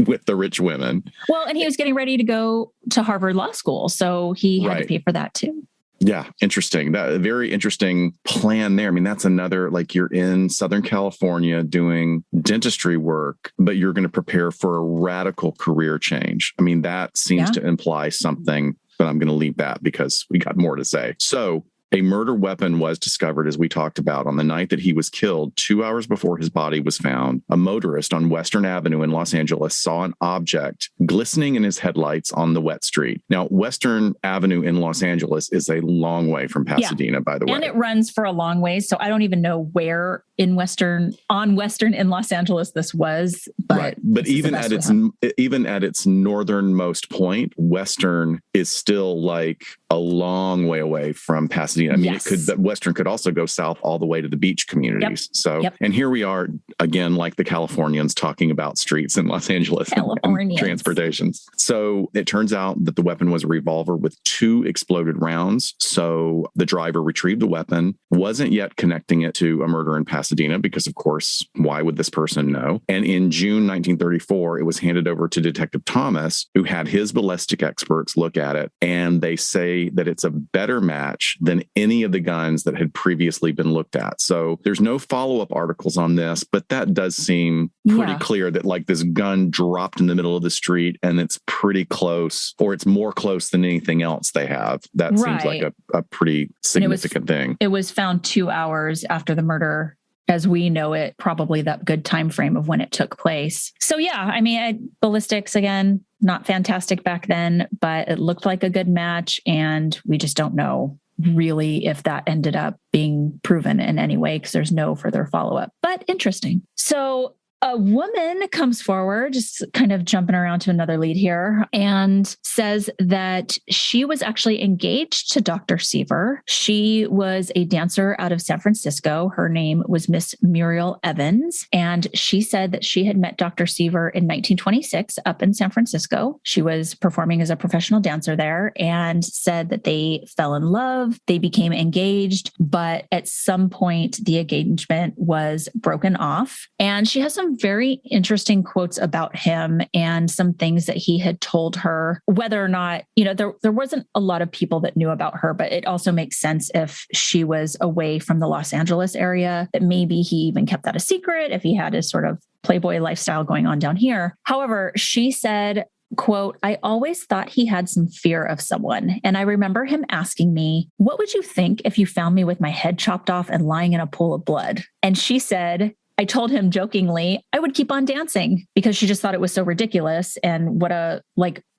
with the rich women. Well, and he was getting ready to go to Harvard Law School, so he had to pay for that too. Yeah, interesting. That a very interesting plan there. I mean, that's another, like, you're in Southern California doing dentistry work, but you're going to prepare for a radical career change. I mean, that seems to imply something, but I'm going to leave that because we got more to say. So a murder weapon was discovered, as we talked about, on the night that he was killed. 2 hours before his body was found, a motorist on Western Avenue in Los Angeles saw an object glistening in his headlights on the wet street. Now, Western Avenue in Los Angeles is a long way from Pasadena, by the way. And it runs for a long way. So I don't even know where on Western in Los Angeles this was, but right. But even at its northernmost point, Western is still like a long way away from Pasadena. I mean, Western could also go south all the way to the beach communities. Yep. So, and here we are again, like the Californians talking about streets in Los Angeles and transportation. So it turns out that the weapon was a revolver with 2 exploded rounds. So the driver retrieved the weapon, wasn't yet connecting it to a murder in Pasadena because, of course, why would this person know? And in June 1934, it was handed over to Detective Thomas, who had his ballistic experts look at it. And they say that it's a better match than any of the guns that had previously been looked at. So there's no follow-up articles on this, but that does seem pretty clear that like this gun dropped in the middle of the street and it's pretty close, or it's more close than anything else they have. That seems like a pretty significant thing. It was found 2 hours after the murder, as we know it, probably that good time frame of when it took place. So I mean, ballistics, again, not fantastic back then, but it looked like a good match. And we just don't know really if that ended up being proven in any way because there's no further follow-up. But interesting. So a woman comes forward, just kind of jumping around to another lead here, and says that she was actually engaged to Dr. Seaver. She was a dancer out of San Francisco. Her name was Miss Muriel Evans. And she said that she had met Dr. Seaver in 1926 up in San Francisco. She was performing as a professional dancer there and said that they fell in love. They became engaged, but at some point the engagement was broken off. And she has some very interesting quotes about him and some things that he had told her, whether or not, there wasn't a lot of people that knew about her, but it also makes sense if she was away from the Los Angeles area, that maybe he even kept that a secret if he had his sort of playboy lifestyle going on down here. However, she said, quote, "I always thought he had some fear of someone. And I remember him asking me, 'What would you think if you found me with my head chopped off and lying in a pool of blood?' And she said, I told him jokingly, I would keep on dancing because she just thought it was so ridiculous and what a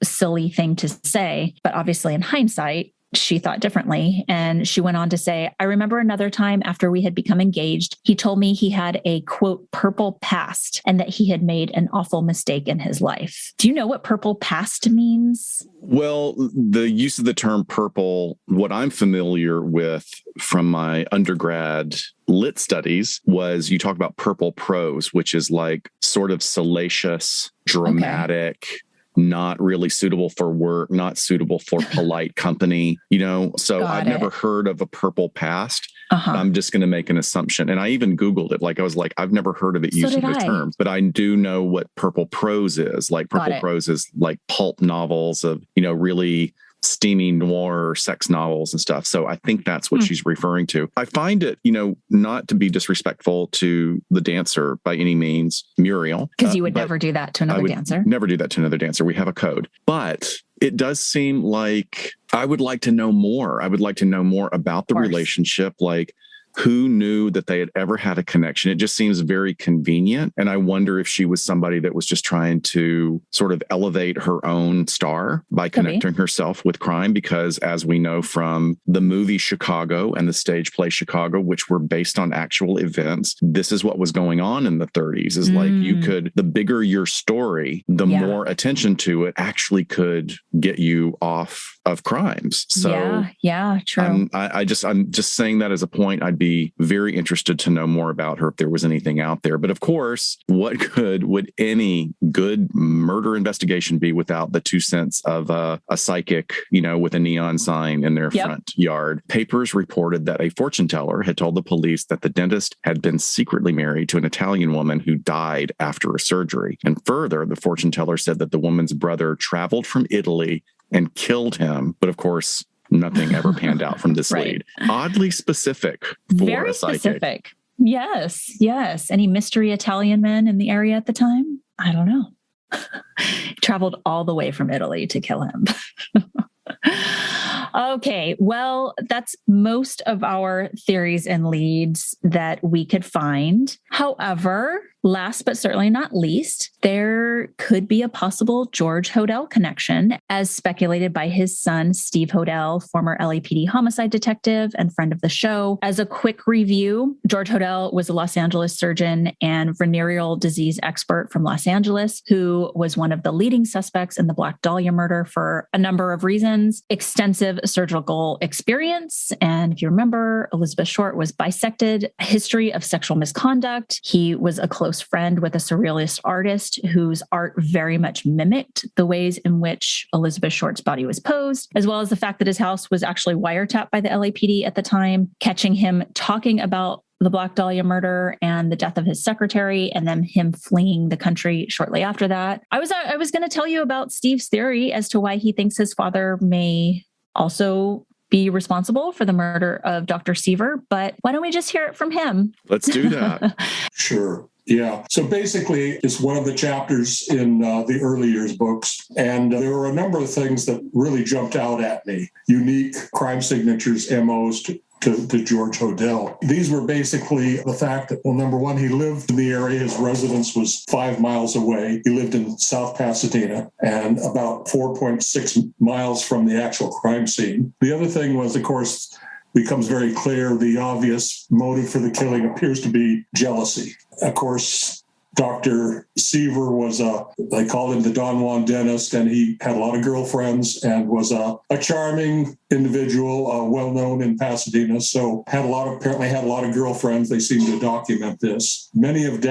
silly thing to say. But obviously in hindsight, she thought differently. And she went on to say, I remember another time after we had become engaged, he told me he had a, quote, purple past and that he had made an awful mistake in his life. Do you know what purple past means? Well, the use of the term purple, what I'm familiar with from my undergrad lit studies was you talk about purple prose, which is like sort of salacious, dramatic, not really suitable for work, not suitable for polite company, So I've never heard of a purple past. I'm just going to make an assumption. And I even Googled it. I was like, I've never heard of it using the term, but I do know what purple prose is. Like purple prose is like pulp novels of, really steamy noir sex novels and stuff. So I think that's what she's referring to. I find it, not to be disrespectful to the dancer by any means, Muriel. Because you would never do that to another dancer. Never do that to another dancer. We have a code. But it does seem like I would like to know more. I would like to know more about the relationship. Like, who knew that they had ever had a connection? It just seems very convenient. And I wonder if she was somebody that was just trying to sort of elevate her own star by connecting herself with crime. Because as we know from the movie Chicago and the stage play Chicago, which were based on actual events, this is what was going on in the 30s is like the bigger your story, the more attention to it actually could get you off of crimes. So true. I'm just saying that as a point. I'd be very interested to know more about her if there was anything out there. But of course, what good would any good murder investigation be without the 2 cents of a psychic, with a neon sign in their front yard? Papers reported that a fortune teller had told the police that the dentist had been secretly married to an Italian woman who died after a surgery. And further, the fortune teller said that the woman's brother traveled from Italy and killed him. But of course, nothing ever panned out from this lead. Oddly specific for Very a psychic. Specific. Yes. Any mystery Italian men in the area at the time? I don't know. Traveled all the way from Italy to kill him. Okay, well, that's most of our theories and leads that we could find. However, Last but certainly not least, there could be a possible George Hodel connection, as speculated by his son, Steve Hodel, former LAPD homicide detective and friend of the show. As a quick review, George Hodel was a Los Angeles surgeon and venereal disease expert from Los Angeles, who was one of the leading suspects in the Black Dahlia murder for a number of reasons. Extensive surgical experience. And if you remember, Elizabeth Short was bisected, a history of sexual misconduct. He was a close friend with a surrealist artist whose art very much mimicked the ways in which Elizabeth Short's body was posed, as well as the fact that his house was actually wiretapped by the LAPD at the time, catching him talking about the Black Dahlia murder and the death of his secretary, and then him fleeing the country shortly after that. I was going to tell you about Steve's theory as to why he thinks his father may also be responsible for the murder of Dr. Seaver, but why don't we just hear it from him? Let's do that. Sure. Yeah. So basically, it's one of the chapters in the early years books. And there were a number of things that really jumped out at me. Unique crime signatures, MOs to George Hodel. These were basically the fact that, well, number one, he lived in the area. His residence was 5 miles away. He lived in South Pasadena and about 4.6 miles from the actual crime scene. The other thing was, of course, becomes very clear, the obvious motive for the killing appears to be jealousy. Of course, Dr. Seaver was they called him the Don Juan dentist, and he had a lot of girlfriends and was a charming individual, well-known in Pasadena. So apparently had a lot of girlfriends. They seem to document this. Many of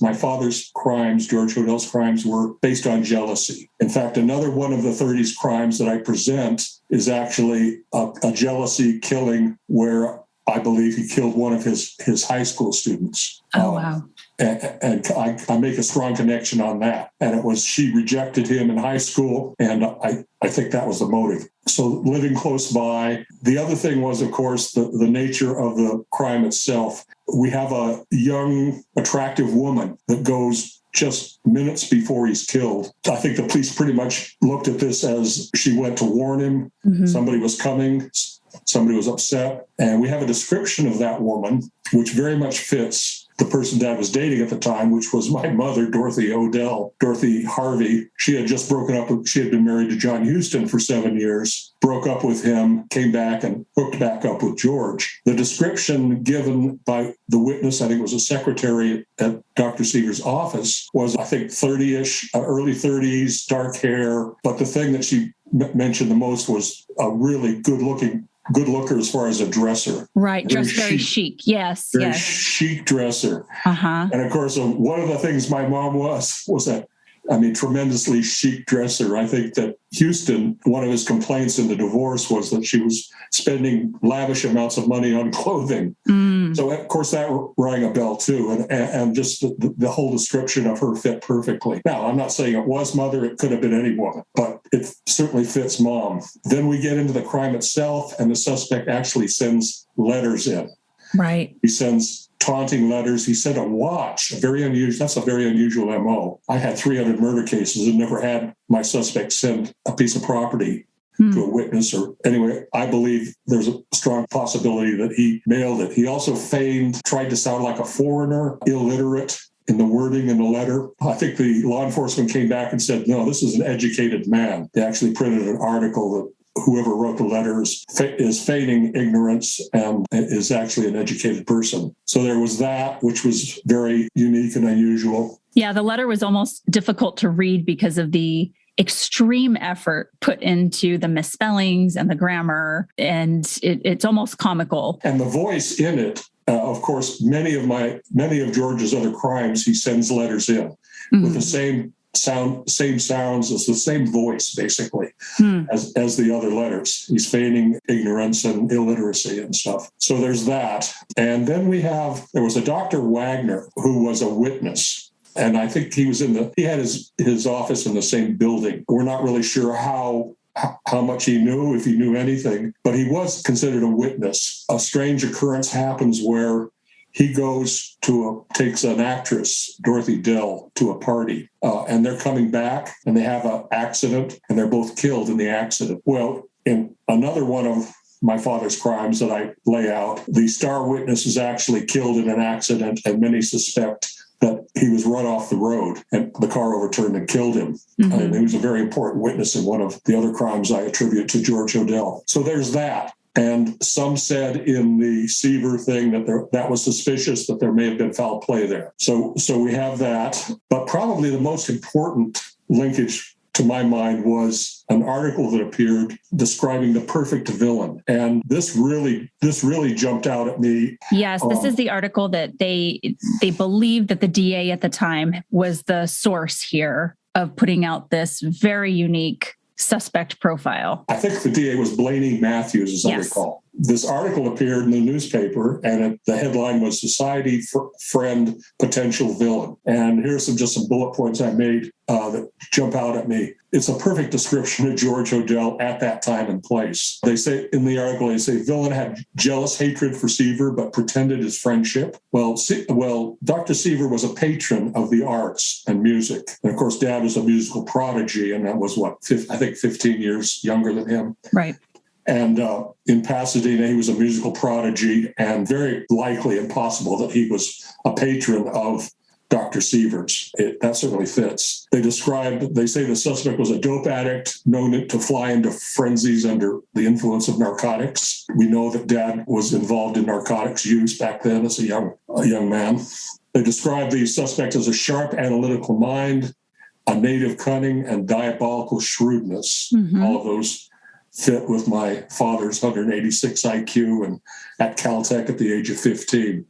my father's crimes, George Hodel's crimes, were based on jealousy. In fact, another one of the 30s crimes that I present is actually a jealousy killing where I believe he killed one of his high school students. Oh, wow. And I make a strong connection on that. And it was she rejected him in high school, and I think that was the motive. So living close by. The other thing was, of course, the nature of the crime itself. We have a young, attractive woman that goes just minutes before he's killed. I think the police pretty much looked at this as she went to warn him. Mm-hmm. Somebody was coming. Somebody was upset. And we have a description of that woman, which very much fits the person Dad was dating at the time, which was my mother, Dorothy Harvey. She had just broken up. She had been married to John Huston for 7 years, broke up with him, came back and hooked back up with George. The description given by the witness, I think it was a secretary at Dr. Seaver's office, was, I think, 30-ish, early 30s, dark hair. But the thing that she mentioned the most was a really good looker as far as a dresser. Right, dressed very chic. Yes, very chic dresser. Uh-huh. And of course, one of the things my mom was that, tremendously chic dresser. I think that Houston, one of his complaints in the divorce was that she was spending lavish amounts of money on clothing. Mm. So, of course, that rang a bell, too. And just the whole description of her fit perfectly. Now, I'm not saying it was Mother. It could have been any woman, but it certainly fits Mom. Then we get into the crime itself, and the suspect actually sends letters in. Right. He sends taunting letters. He sent a watch, very unusual. That's a very unusual MO. I had 300 murder cases and never had my suspect send a piece of property to a witness. Or anyway, I believe there's a strong possibility that he mailed it. He also tried to sound like a foreigner, illiterate in the wording in the letter. I think the law enforcement came back and said, no, this is an educated man. They actually printed an article that whoever wrote the letter is feigning ignorance and is actually an educated person. So there was that, which was very unique and unusual. Yeah, the letter was almost difficult to read because of the extreme effort put into the misspellings and the grammar, and it's almost comical. And the voice in it, of course, many of George's other crimes, he sends letters in with the same sounds, as the same voice, basically, as the other letters. He's feigning ignorance and illiteracy and stuff. So there's that. And then there was a Dr. Wagner who was a witness. And I think he had his office in the same building. We're not really sure how much he knew, if he knew anything, but he was considered a witness. A strange occurrence happens where he takes an actress, Dorothy Dell, to a party, and they're coming back, and they have an accident, and they're both killed in the accident. Well, in another one of my father's crimes that I lay out, the star witness is actually killed in an accident, and many suspect that he was run off the road and the car overturned and killed him. And he was a very important witness in one of the other crimes I attribute to George Hodel. So there's that. And some said in the Seaver thing that was suspicious, that there may have been foul play there. So we have that. But probably the most important linkage to my mind was an article that appeared describing the perfect villain. And this really jumped out at me. Yes, this is the article that they believed that the DA at the time was the source here of putting out this very unique suspect profile. I think the DA was Blaney Matthews, as I recall. This article appeared in the newspaper, and the headline was "Society Friend Potential Villain." And here's just some bullet points I made that jump out at me. It's a perfect description of George Hodel at that time and place. They say in the article, villain had jealous hatred for Seaver, but pretended his friendship. Well, Dr. Seaver was a patron of the arts and music. And of course, Dad was a musical prodigy, and that was 15 years younger than him. Right. And in Pasadena, he was a musical prodigy, and very likely and possible that he was a patron of Dr. Seaver's. That certainly fits. They say the suspect was a dope addict known to fly into frenzies under the influence of narcotics. We know that Dad was involved in narcotics use back then as a young man. They described the suspect as a sharp analytical mind, a native cunning, and diabolical shrewdness. All of those fit with my father's 186 IQ and at Caltech at the age of 15.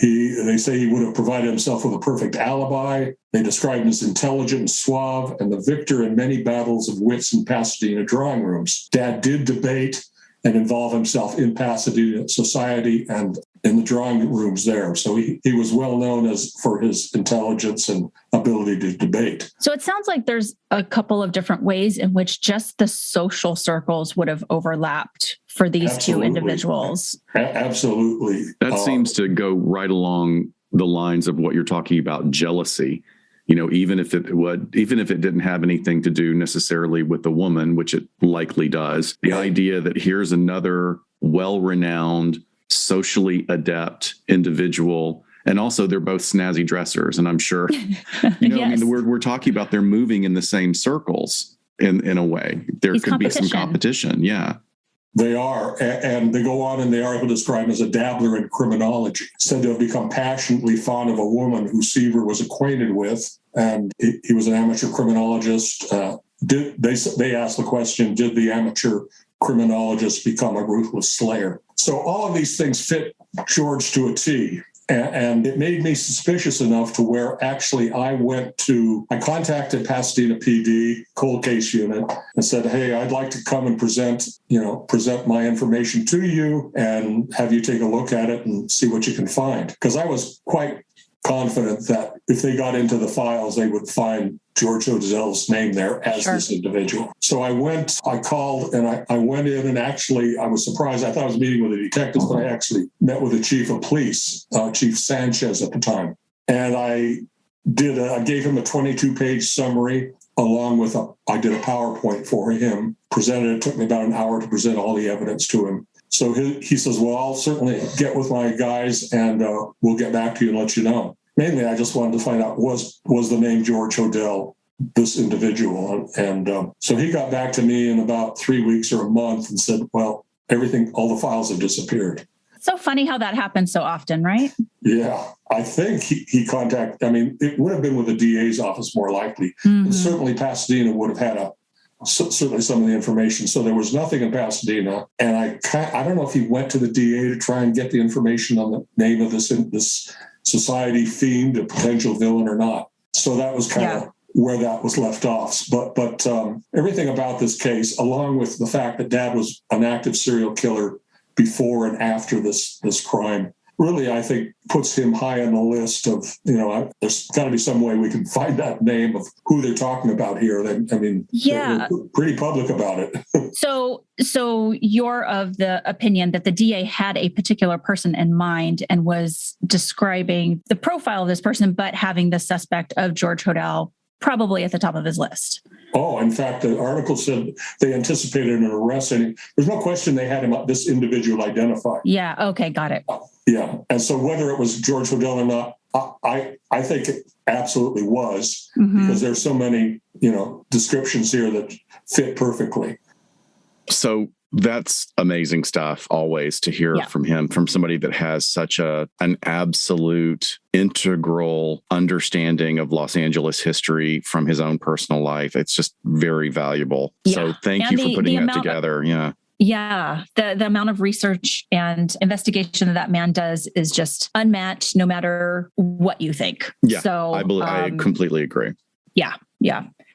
They say he would have provided himself with a perfect alibi. They describe him as intelligent and suave and the victor in many battles of wits in Pasadena drawing rooms. Dad did debate and involve himself in Pasadena society and in the drawing rooms there. So he was well known for his intelligence and ability to debate. So it sounds like there's a couple of different ways in which just the social circles would have overlapped for these two individuals. Absolutely. That seems to go right along the lines of what you're talking about, jealousy. You know, even if it didn't have anything to do necessarily with the woman, which it likely does, the idea that here's another well-renowned, socially adept individual, and also they're both snazzy dressers, and I'm sure, I mean, we're talking about they're moving in the same circles in a way. There could be some competition, They are, and they go on in the article described him as a dabbler in criminology, said to have become passionately fond of a woman who Seaver was acquainted with, and he was an amateur criminologist. They asked the question, did the amateur criminologist become a ruthless slayer? So all of these things fit George to a T. And it made me suspicious enough to where actually I contacted Pasadena PD cold case unit and said, hey, I'd like to come and present my information to you and have you take a look at it and see what you can find. Because I was quite confident that if they got into the files, they would find George Hodel's name there as this individual. So I called and I went in, and actually I was surprised. I thought I was meeting with the detectives, but I actually met with the chief of police, Chief Sanchez at the time. And I gave him a 22-page summary along with I did a PowerPoint for him, presented it. It took me about an hour to present all the evidence to him. So he says, well, I'll certainly get with my guys and we'll get back to you and let you know. Mainly, I just wanted to find out, was the name George Hodel this individual? And so he got back to me in about 3 weeks or a month and said, well, all the files have disappeared. So funny how that happens so often, right? Yeah, I think he contacted, it would have been with the DA's office more likely. And certainly Pasadena would have had certainly some of the information. So there was nothing in Pasadena. And I don't know if he went to the DA to try and get the information on the name of this society fiend, a potential villain or not. So that was kind of where that was left off. But everything about this case, along with the fact that Dad was an active serial killer before and after this crime, really, I think, puts him high on the list of, there's got to be some way we can find that name of who they're talking about here. They're pretty public about it. So you're of the opinion that the DA had a particular person in mind and was describing the profile of this person, but having the suspect of George Hodel probably at the top of his list. Oh, in fact, the article said they anticipated an arrest. And there's no question they had this individual identified. Yeah. Okay. Got it. Yeah. And so whether it was George Hodel or not, I think it absolutely was, because there's so many, descriptions here that fit perfectly. So that's amazing stuff always to hear from him, from somebody that has such an absolute integral understanding of Los Angeles history from his own personal life. It's just very valuable. Yeah. So thank you for putting that together. Yeah, the amount of research and investigation that man does is just unmatched, no matter what you think. Yeah, so I completely agree. Yeah.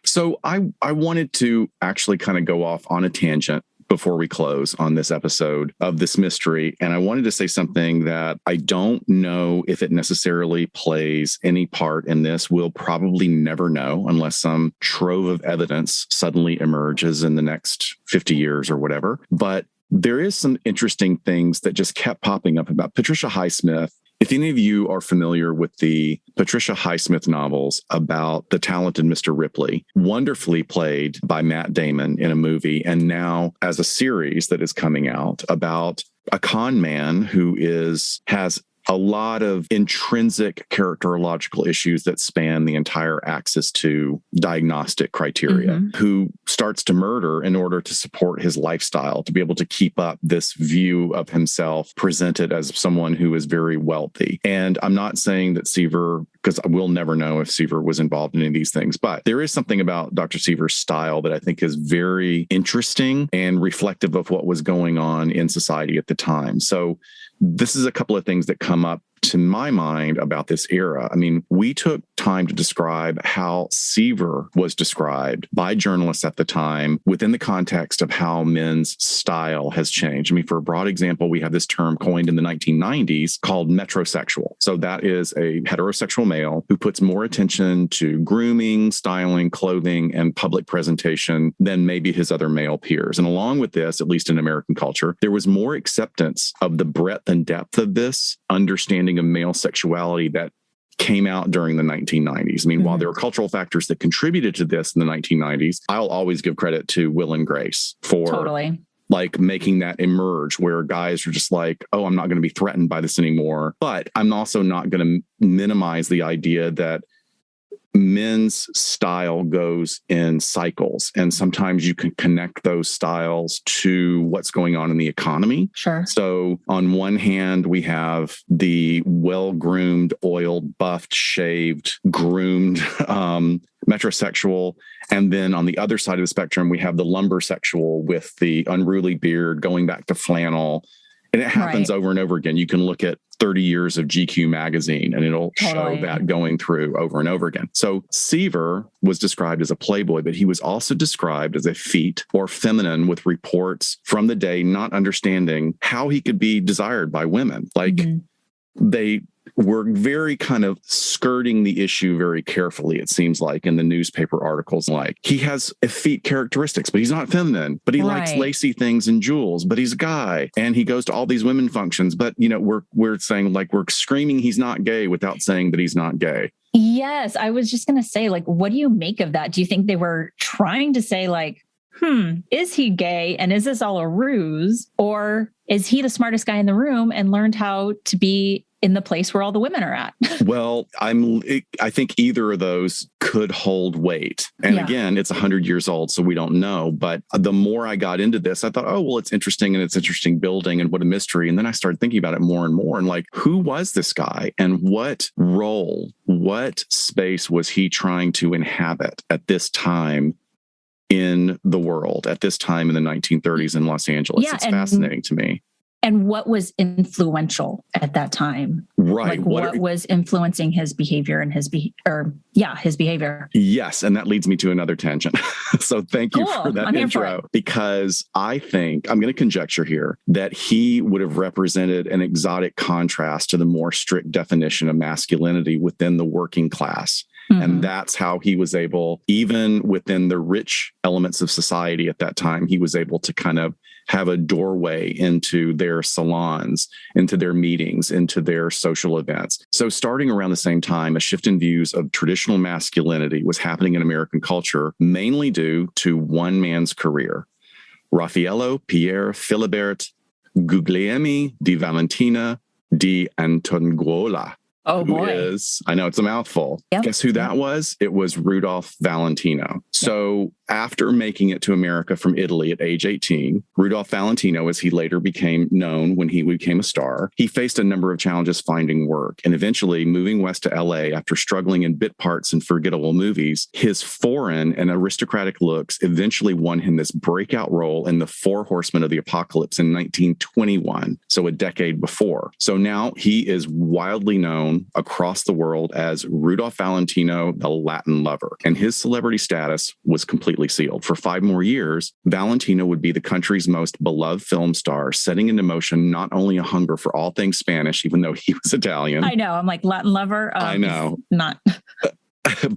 So I wanted to actually kind of go off on a tangent before we close on this episode of this mystery. And I wanted to say something that I don't know if it necessarily plays any part in this. We'll probably never know unless some trove of evidence suddenly emerges in the next 50 years or whatever. But there is some interesting things that just kept popping up about Patricia Highsmith. If any of you are familiar with the Patricia Highsmith novels about the talented Mr. Ripley, wonderfully played by Matt Damon in a movie, and now as a series that is coming out about a con man who has a lot of intrinsic characterological issues that span the entire axis to diagnostic criteria, who starts to murder in order to support his lifestyle, to be able to keep up this view of himself presented as someone who is very wealthy. And I'm not saying that Seaver, because we'll never know if Seaver was involved in any of these things, but there is something about Dr. Seaver's style that I think is very interesting and reflective of what was going on in society at the time. So this is a couple of things that come up to my mind about this era. I mean, we took time to describe how Seaver was described by journalists at the time within the context of how men's style has changed. I mean, for a broad example, we have this term coined in the 1990s called metrosexual. So that is a heterosexual male who puts more attention to grooming, styling, clothing, and public presentation than maybe his other male peers. And along with this, at least in American culture, there was more acceptance of the breadth and depth of this understanding of male sexuality that came out during the 1990s. I mean, while there were cultural factors that contributed to this in the 1990s, I'll always give credit to Will and Grace for like making that emerge, where guys are just like, oh, I'm not going to be threatened by this anymore. But I'm also not going to minimize the idea that men's style goes in cycles, and sometimes you can connect those styles to what's going on in the economy. Sure. So on one hand, we have the well-groomed, oiled, buffed, shaved, groomed metrosexual. And then on the other side of the spectrum, we have the lumbersexual with the unruly beard going back to flannel. And it happens over and over again. You can look at 30 years of GQ magazine and it'll show that going through over and over again. So Seaver was described as a playboy, but he was also described as a feat or feminine, with reports from the day not understanding how he could be desired by women. Like they were very kind of skirting the issue very carefully, it seems like, in the newspaper articles. Like, he has effete characteristics, but he's not feminine, but he likes lacy things and jewels, but he's a guy, and he goes to all these women functions. But, you know, we're saying, like, we're screaming he's not gay without saying that he's not gay. Yes, I was just going to say, like, what do you make of that? Do you think they were trying to say, like, is he gay? And is this all a ruse? Or is he the smartest guy in the room and learned how to be in the place where all the women are at? Well, I think either of those could hold weight. And again, it's 100 years old, so we don't know. But the more I got into this, I thought, oh, well, it's interesting, and it's interesting building, and what a mystery. And then I started thinking about it more and more, and like, who was this guy, and what role, what space was he trying to inhabit at this time in the world, at this time in the 1930s in Los Angeles? It's fascinating to me. And what was influential at that time? Right. Like what was influencing his behavior and his behavior? Yes. And that leads me to another tangent. So thank you for that intro, because I think, I'm going to conjecture here, that he would have represented an exotic contrast to the more strict definition of masculinity within the working class. And that's how he was able, even within the rich elements of society at that time, he was able to kind of have a doorway into their salons, into their meetings, into their social events. So starting around the same time, a shift in views of traditional masculinity was happening in American culture, mainly due to one man's career. Raffaello Pier Filibert Guglielmi di Valentina di Antonguola Oh, boy. I know it's a mouthful. Yep. Guess who that was? It was Rudolph Valentino. So after making it to America from Italy at age 18, Rudolph Valentino, as he later became known when he became a star, he faced a number of challenges finding work. And eventually moving west to LA after struggling in bit parts and forgettable movies, his foreign and aristocratic looks eventually won him this breakout role in The Four Horsemen of the Apocalypse in 1921, so a decade before. So now he is wildly known across the world as Rudolph Valentino, the Latin lover. And his celebrity status was completely sealed. For 5 more years, Valentino would be the country's most beloved film star, setting into motion not only a hunger for all things Spanish, even though he was Italian. I know. I'm like, Latin lover. I know. Not.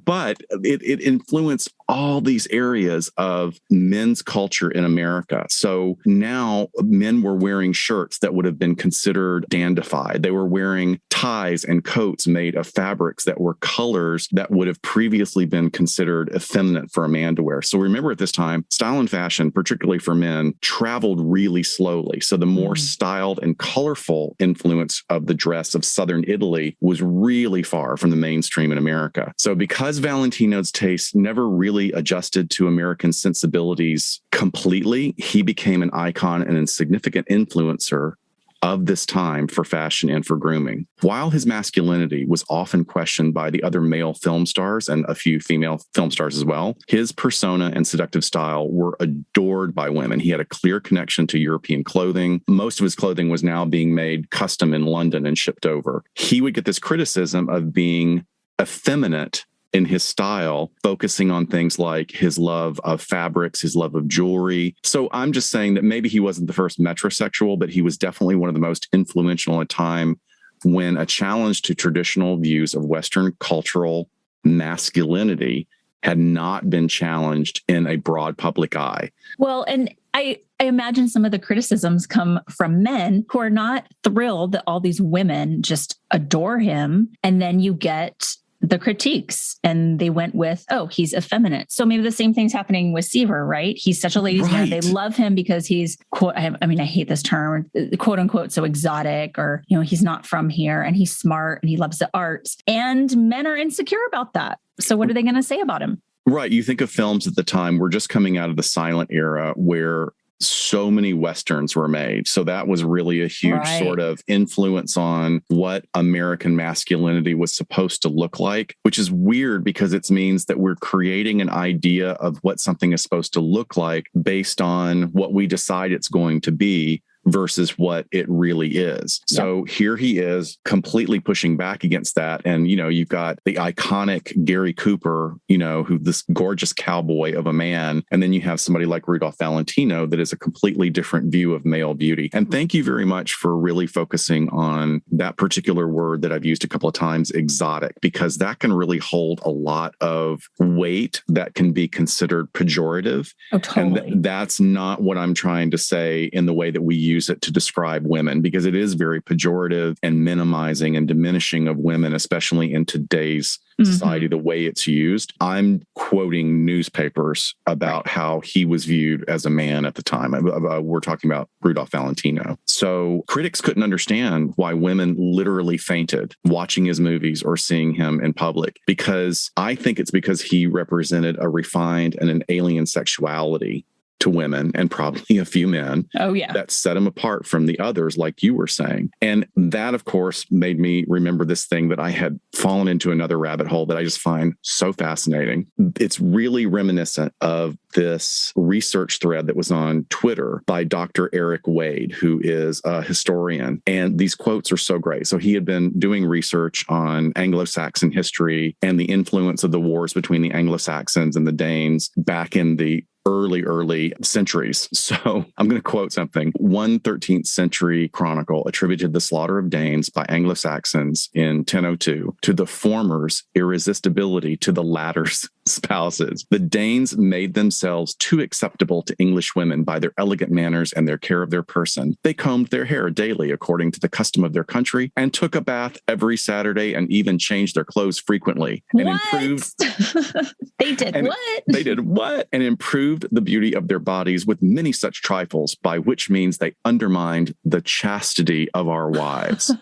But it influenced all these areas of men's culture in America. So now men were wearing shirts that would have been considered dandified. They were wearing ties and coats made of fabrics that were colors that would have previously been considered effeminate for a man to wear. So remember, at this time, style and fashion, particularly for men, traveled really slowly. So the more styled and colorful influence of the dress of Southern Italy was really far from the mainstream in America. So because Valentino's taste never really adjusted to American sensibilities completely, he became an icon and a significant influencer of this time for fashion and for grooming. While his masculinity was often questioned by the other male film stars and a few female film stars as well, his persona and seductive style were adored by women. He had a clear connection to European clothing. Most of his clothing was now being made custom in London and shipped over. He would get this criticism of being effeminate in his style, focusing on things like his love of fabrics, his love of jewelry. So I'm just saying that maybe he wasn't the first metrosexual, but he was definitely one of the most influential at a time when a challenge to traditional views of Western cultural masculinity had not been challenged in a broad public eye. Well, and I imagine some of the criticisms come from men who are not thrilled that all these women just adore him. And then you get the critiques and they went with, oh, he's effeminate. So maybe the same thing's happening with Seaver, right? He's such a ladies' man. They love him because he's, quote, I hate this term, quote unquote, so exotic, or, he's not from here and he's smart and he loves the arts. And men are insecure about that. So what are they going to say about him? Right. You think of films at the time, we're just coming out of the silent era where so many Westerns were made. So that was really a huge sort of influence on what American masculinity was supposed to look like, which is weird because it means that we're creating an idea of what something is supposed to look like based on what we decide it's going to be versus what it really is. So here he is completely pushing back against that. And, you've got the iconic Gary Cooper, who this gorgeous cowboy of a man. And then you have somebody like Rudolph Valentino that is a completely different view of male beauty. And thank you very much for really focusing on that particular word that I've used a couple of times, exotic, because that can really hold a lot of weight that can be considered pejorative. Oh, totally. And that's not what I'm trying to say in the way that we use it to describe women, because it is very pejorative and minimizing and diminishing of women, especially in today's society, the way it's used. I'm quoting newspapers about how he was viewed as a man at the time. We're talking about Rudolph Valentino. So critics couldn't understand why women literally fainted watching his movies or seeing him in public, because I think it's because he represented a refined and an alien sexuality to women and probably a few men. Oh, yeah. That set him apart from the others, like you were saying. And that, of course, made me remember this thing that I had fallen into another rabbit hole that I just find so fascinating. It's really reminiscent of this research thread that was on Twitter by Dr. Eric Wade, who is a historian. And these quotes are so great. So he had been doing research on Anglo-Saxon history and the influence of the wars between the Anglo-Saxons and the Danes back in the early centuries. So I'm going to quote something. One 13th century chronicle attributed the slaughter of Danes by Anglo-Saxons in 1002 to the former's irresistibility to the latter's spouses. The Danes made themselves too acceptable to English women by their elegant manners and their care of their person. They combed their hair daily according to the custom of their country and took a bath every Saturday and even changed their clothes frequently. And improved. They did what? They did what? And improved the beauty of their bodies with many such trifles, by which means they undermined the chastity of our wives.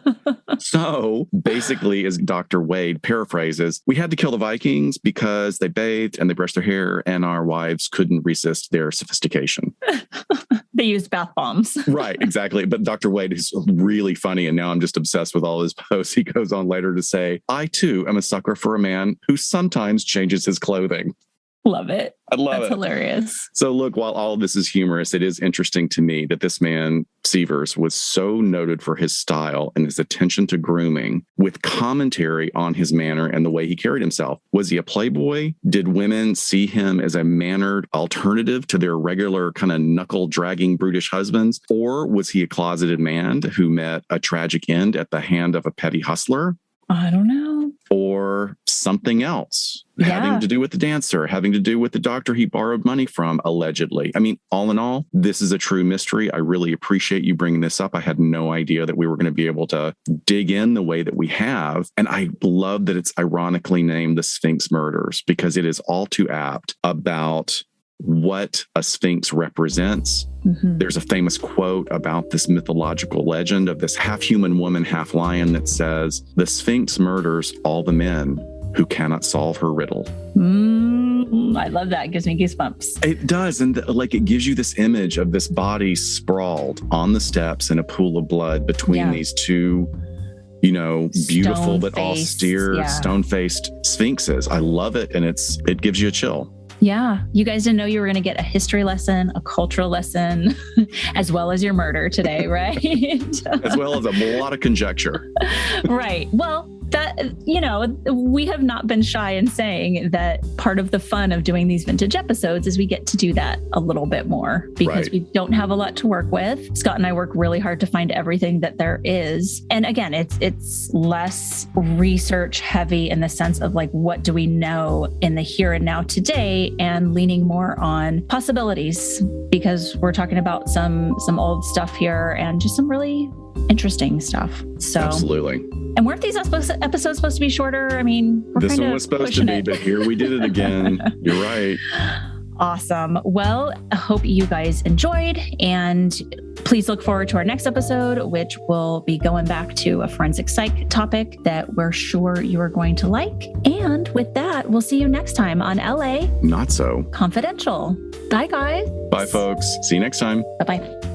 So basically, as Dr. Wade paraphrases, we had to kill the Vikings because they bathed and they brushed their hair and our wives couldn't resist their sophistication. They used bath bombs. Right, exactly. But Dr. Wade is really funny. And now I'm just obsessed with all his posts. He goes on later to say, I too am a sucker for a man who sometimes changes his clothing. Love it. I love it. That's hilarious. So look, while all of this is humorous, it is interesting to me that this man, Sievers, was so noted for his style and his attention to grooming with commentary on his manner and the way he carried himself. Was he a playboy? Did women see him as a mannered alternative to their regular kind of knuckle-dragging brutish husbands? Or was he a closeted man who met a tragic end at the hand of a petty hustler? I don't know. Or something else having to do with the dancer, having to do with the doctor he borrowed money from, allegedly. I mean, all in all, this is a true mystery. I really appreciate you bringing this up. I had no idea that we were going to be able to dig in the way that we have. And I love that it's ironically named the Sphinx Murders, because it is all too apt about what a Sphinx represents. Mm-hmm. There's a famous quote about this mythological legend of this half-human woman, half-lion that says, the Sphinx murders all the men who cannot solve her riddle. I love that. It gives me goosebumps. It does. And it gives you this image of this body sprawled on the steps in a pool of blood between these two, beautiful but austere, stone-faced sphinxes. I love it. And it gives you a chill. Yeah. You guys didn't know you were going to get a history lesson, a cultural lesson, as well as your murder today, right? As well as a lot of conjecture. Right. Well, that, we have not been shy in saying that part of the fun of doing these vintage episodes is we get to do that a little bit more because we don't have a lot to work with. Scott and I work really hard to find everything that there is. And again, it's less research heavy in the sense of like, what do we know in the here and now today, and leaning more on possibilities, because we're talking about some old stuff here and just some really interesting stuff. So absolutely. And weren't these episodes supposed to be shorter? I mean, this one was supposed to be, but here we did it again. You're right. Awesome. Well, I hope you guys enjoyed, and please look forward to our next episode, which will be going back to a forensic psych topic that we're sure you are going to like. And with that, we'll see you next time on LA Not So Confidential. Bye, guys. Bye, folks. See you next time. Bye-bye.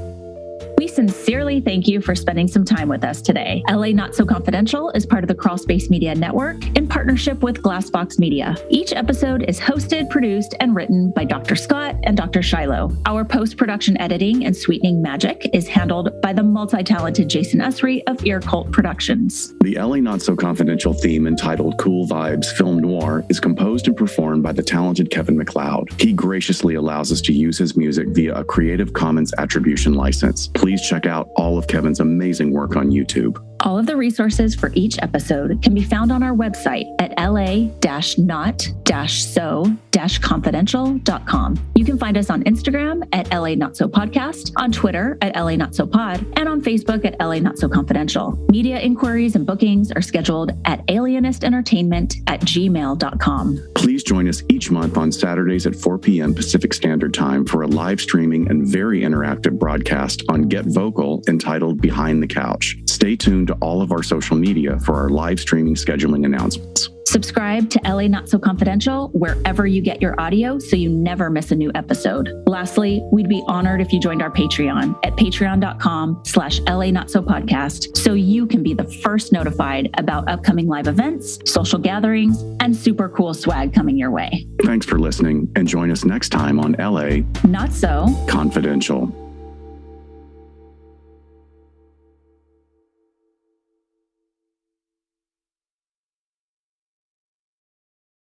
We sincerely thank you for spending some time with us today. LA Not So Confidential is part of the Crawl Space Media Network in partnership with Glassbox Media. Each episode is hosted, produced, and written by Dr. Scott and Dr. Shiloh. Our post-production editing and sweetening magic is handled by the multi-talented Jason Usry of Ear Cult Productions. The LA Not So Confidential theme entitled Cool Vibes Film Noir is composed and performed by the talented Kevin MacLeod. He graciously allows us to use his music via a Creative Commons attribution license. Please check out all of Kevin's amazing work on YouTube. All of the resources for each episode can be found on our website at la-not-so-confidential.com. You can find us on Instagram at LA Not So Podcast, on Twitter at LA Not So Pod, and on Facebook at LA Not So Confidential. Media inquiries and bookings are scheduled at alienistentertainment@gmail.com. Please join us each month on Saturdays at 4 p.m. Pacific Standard Time for a live streaming and very interactive broadcast on Get Vocal entitled Behind the Couch. Stay tuned to all of our social media for our live streaming scheduling announcements. Subscribe to LA Not So Confidential wherever you get your audio so you never miss a new episode. Lastly, we'd be honored if you joined our Patreon at patreon.com/LA Not So Podcast so you can be the first notified about upcoming live events, social gatherings, and super cool swag coming your way. Thanks for listening, and join us next time on LA Not So Confidential.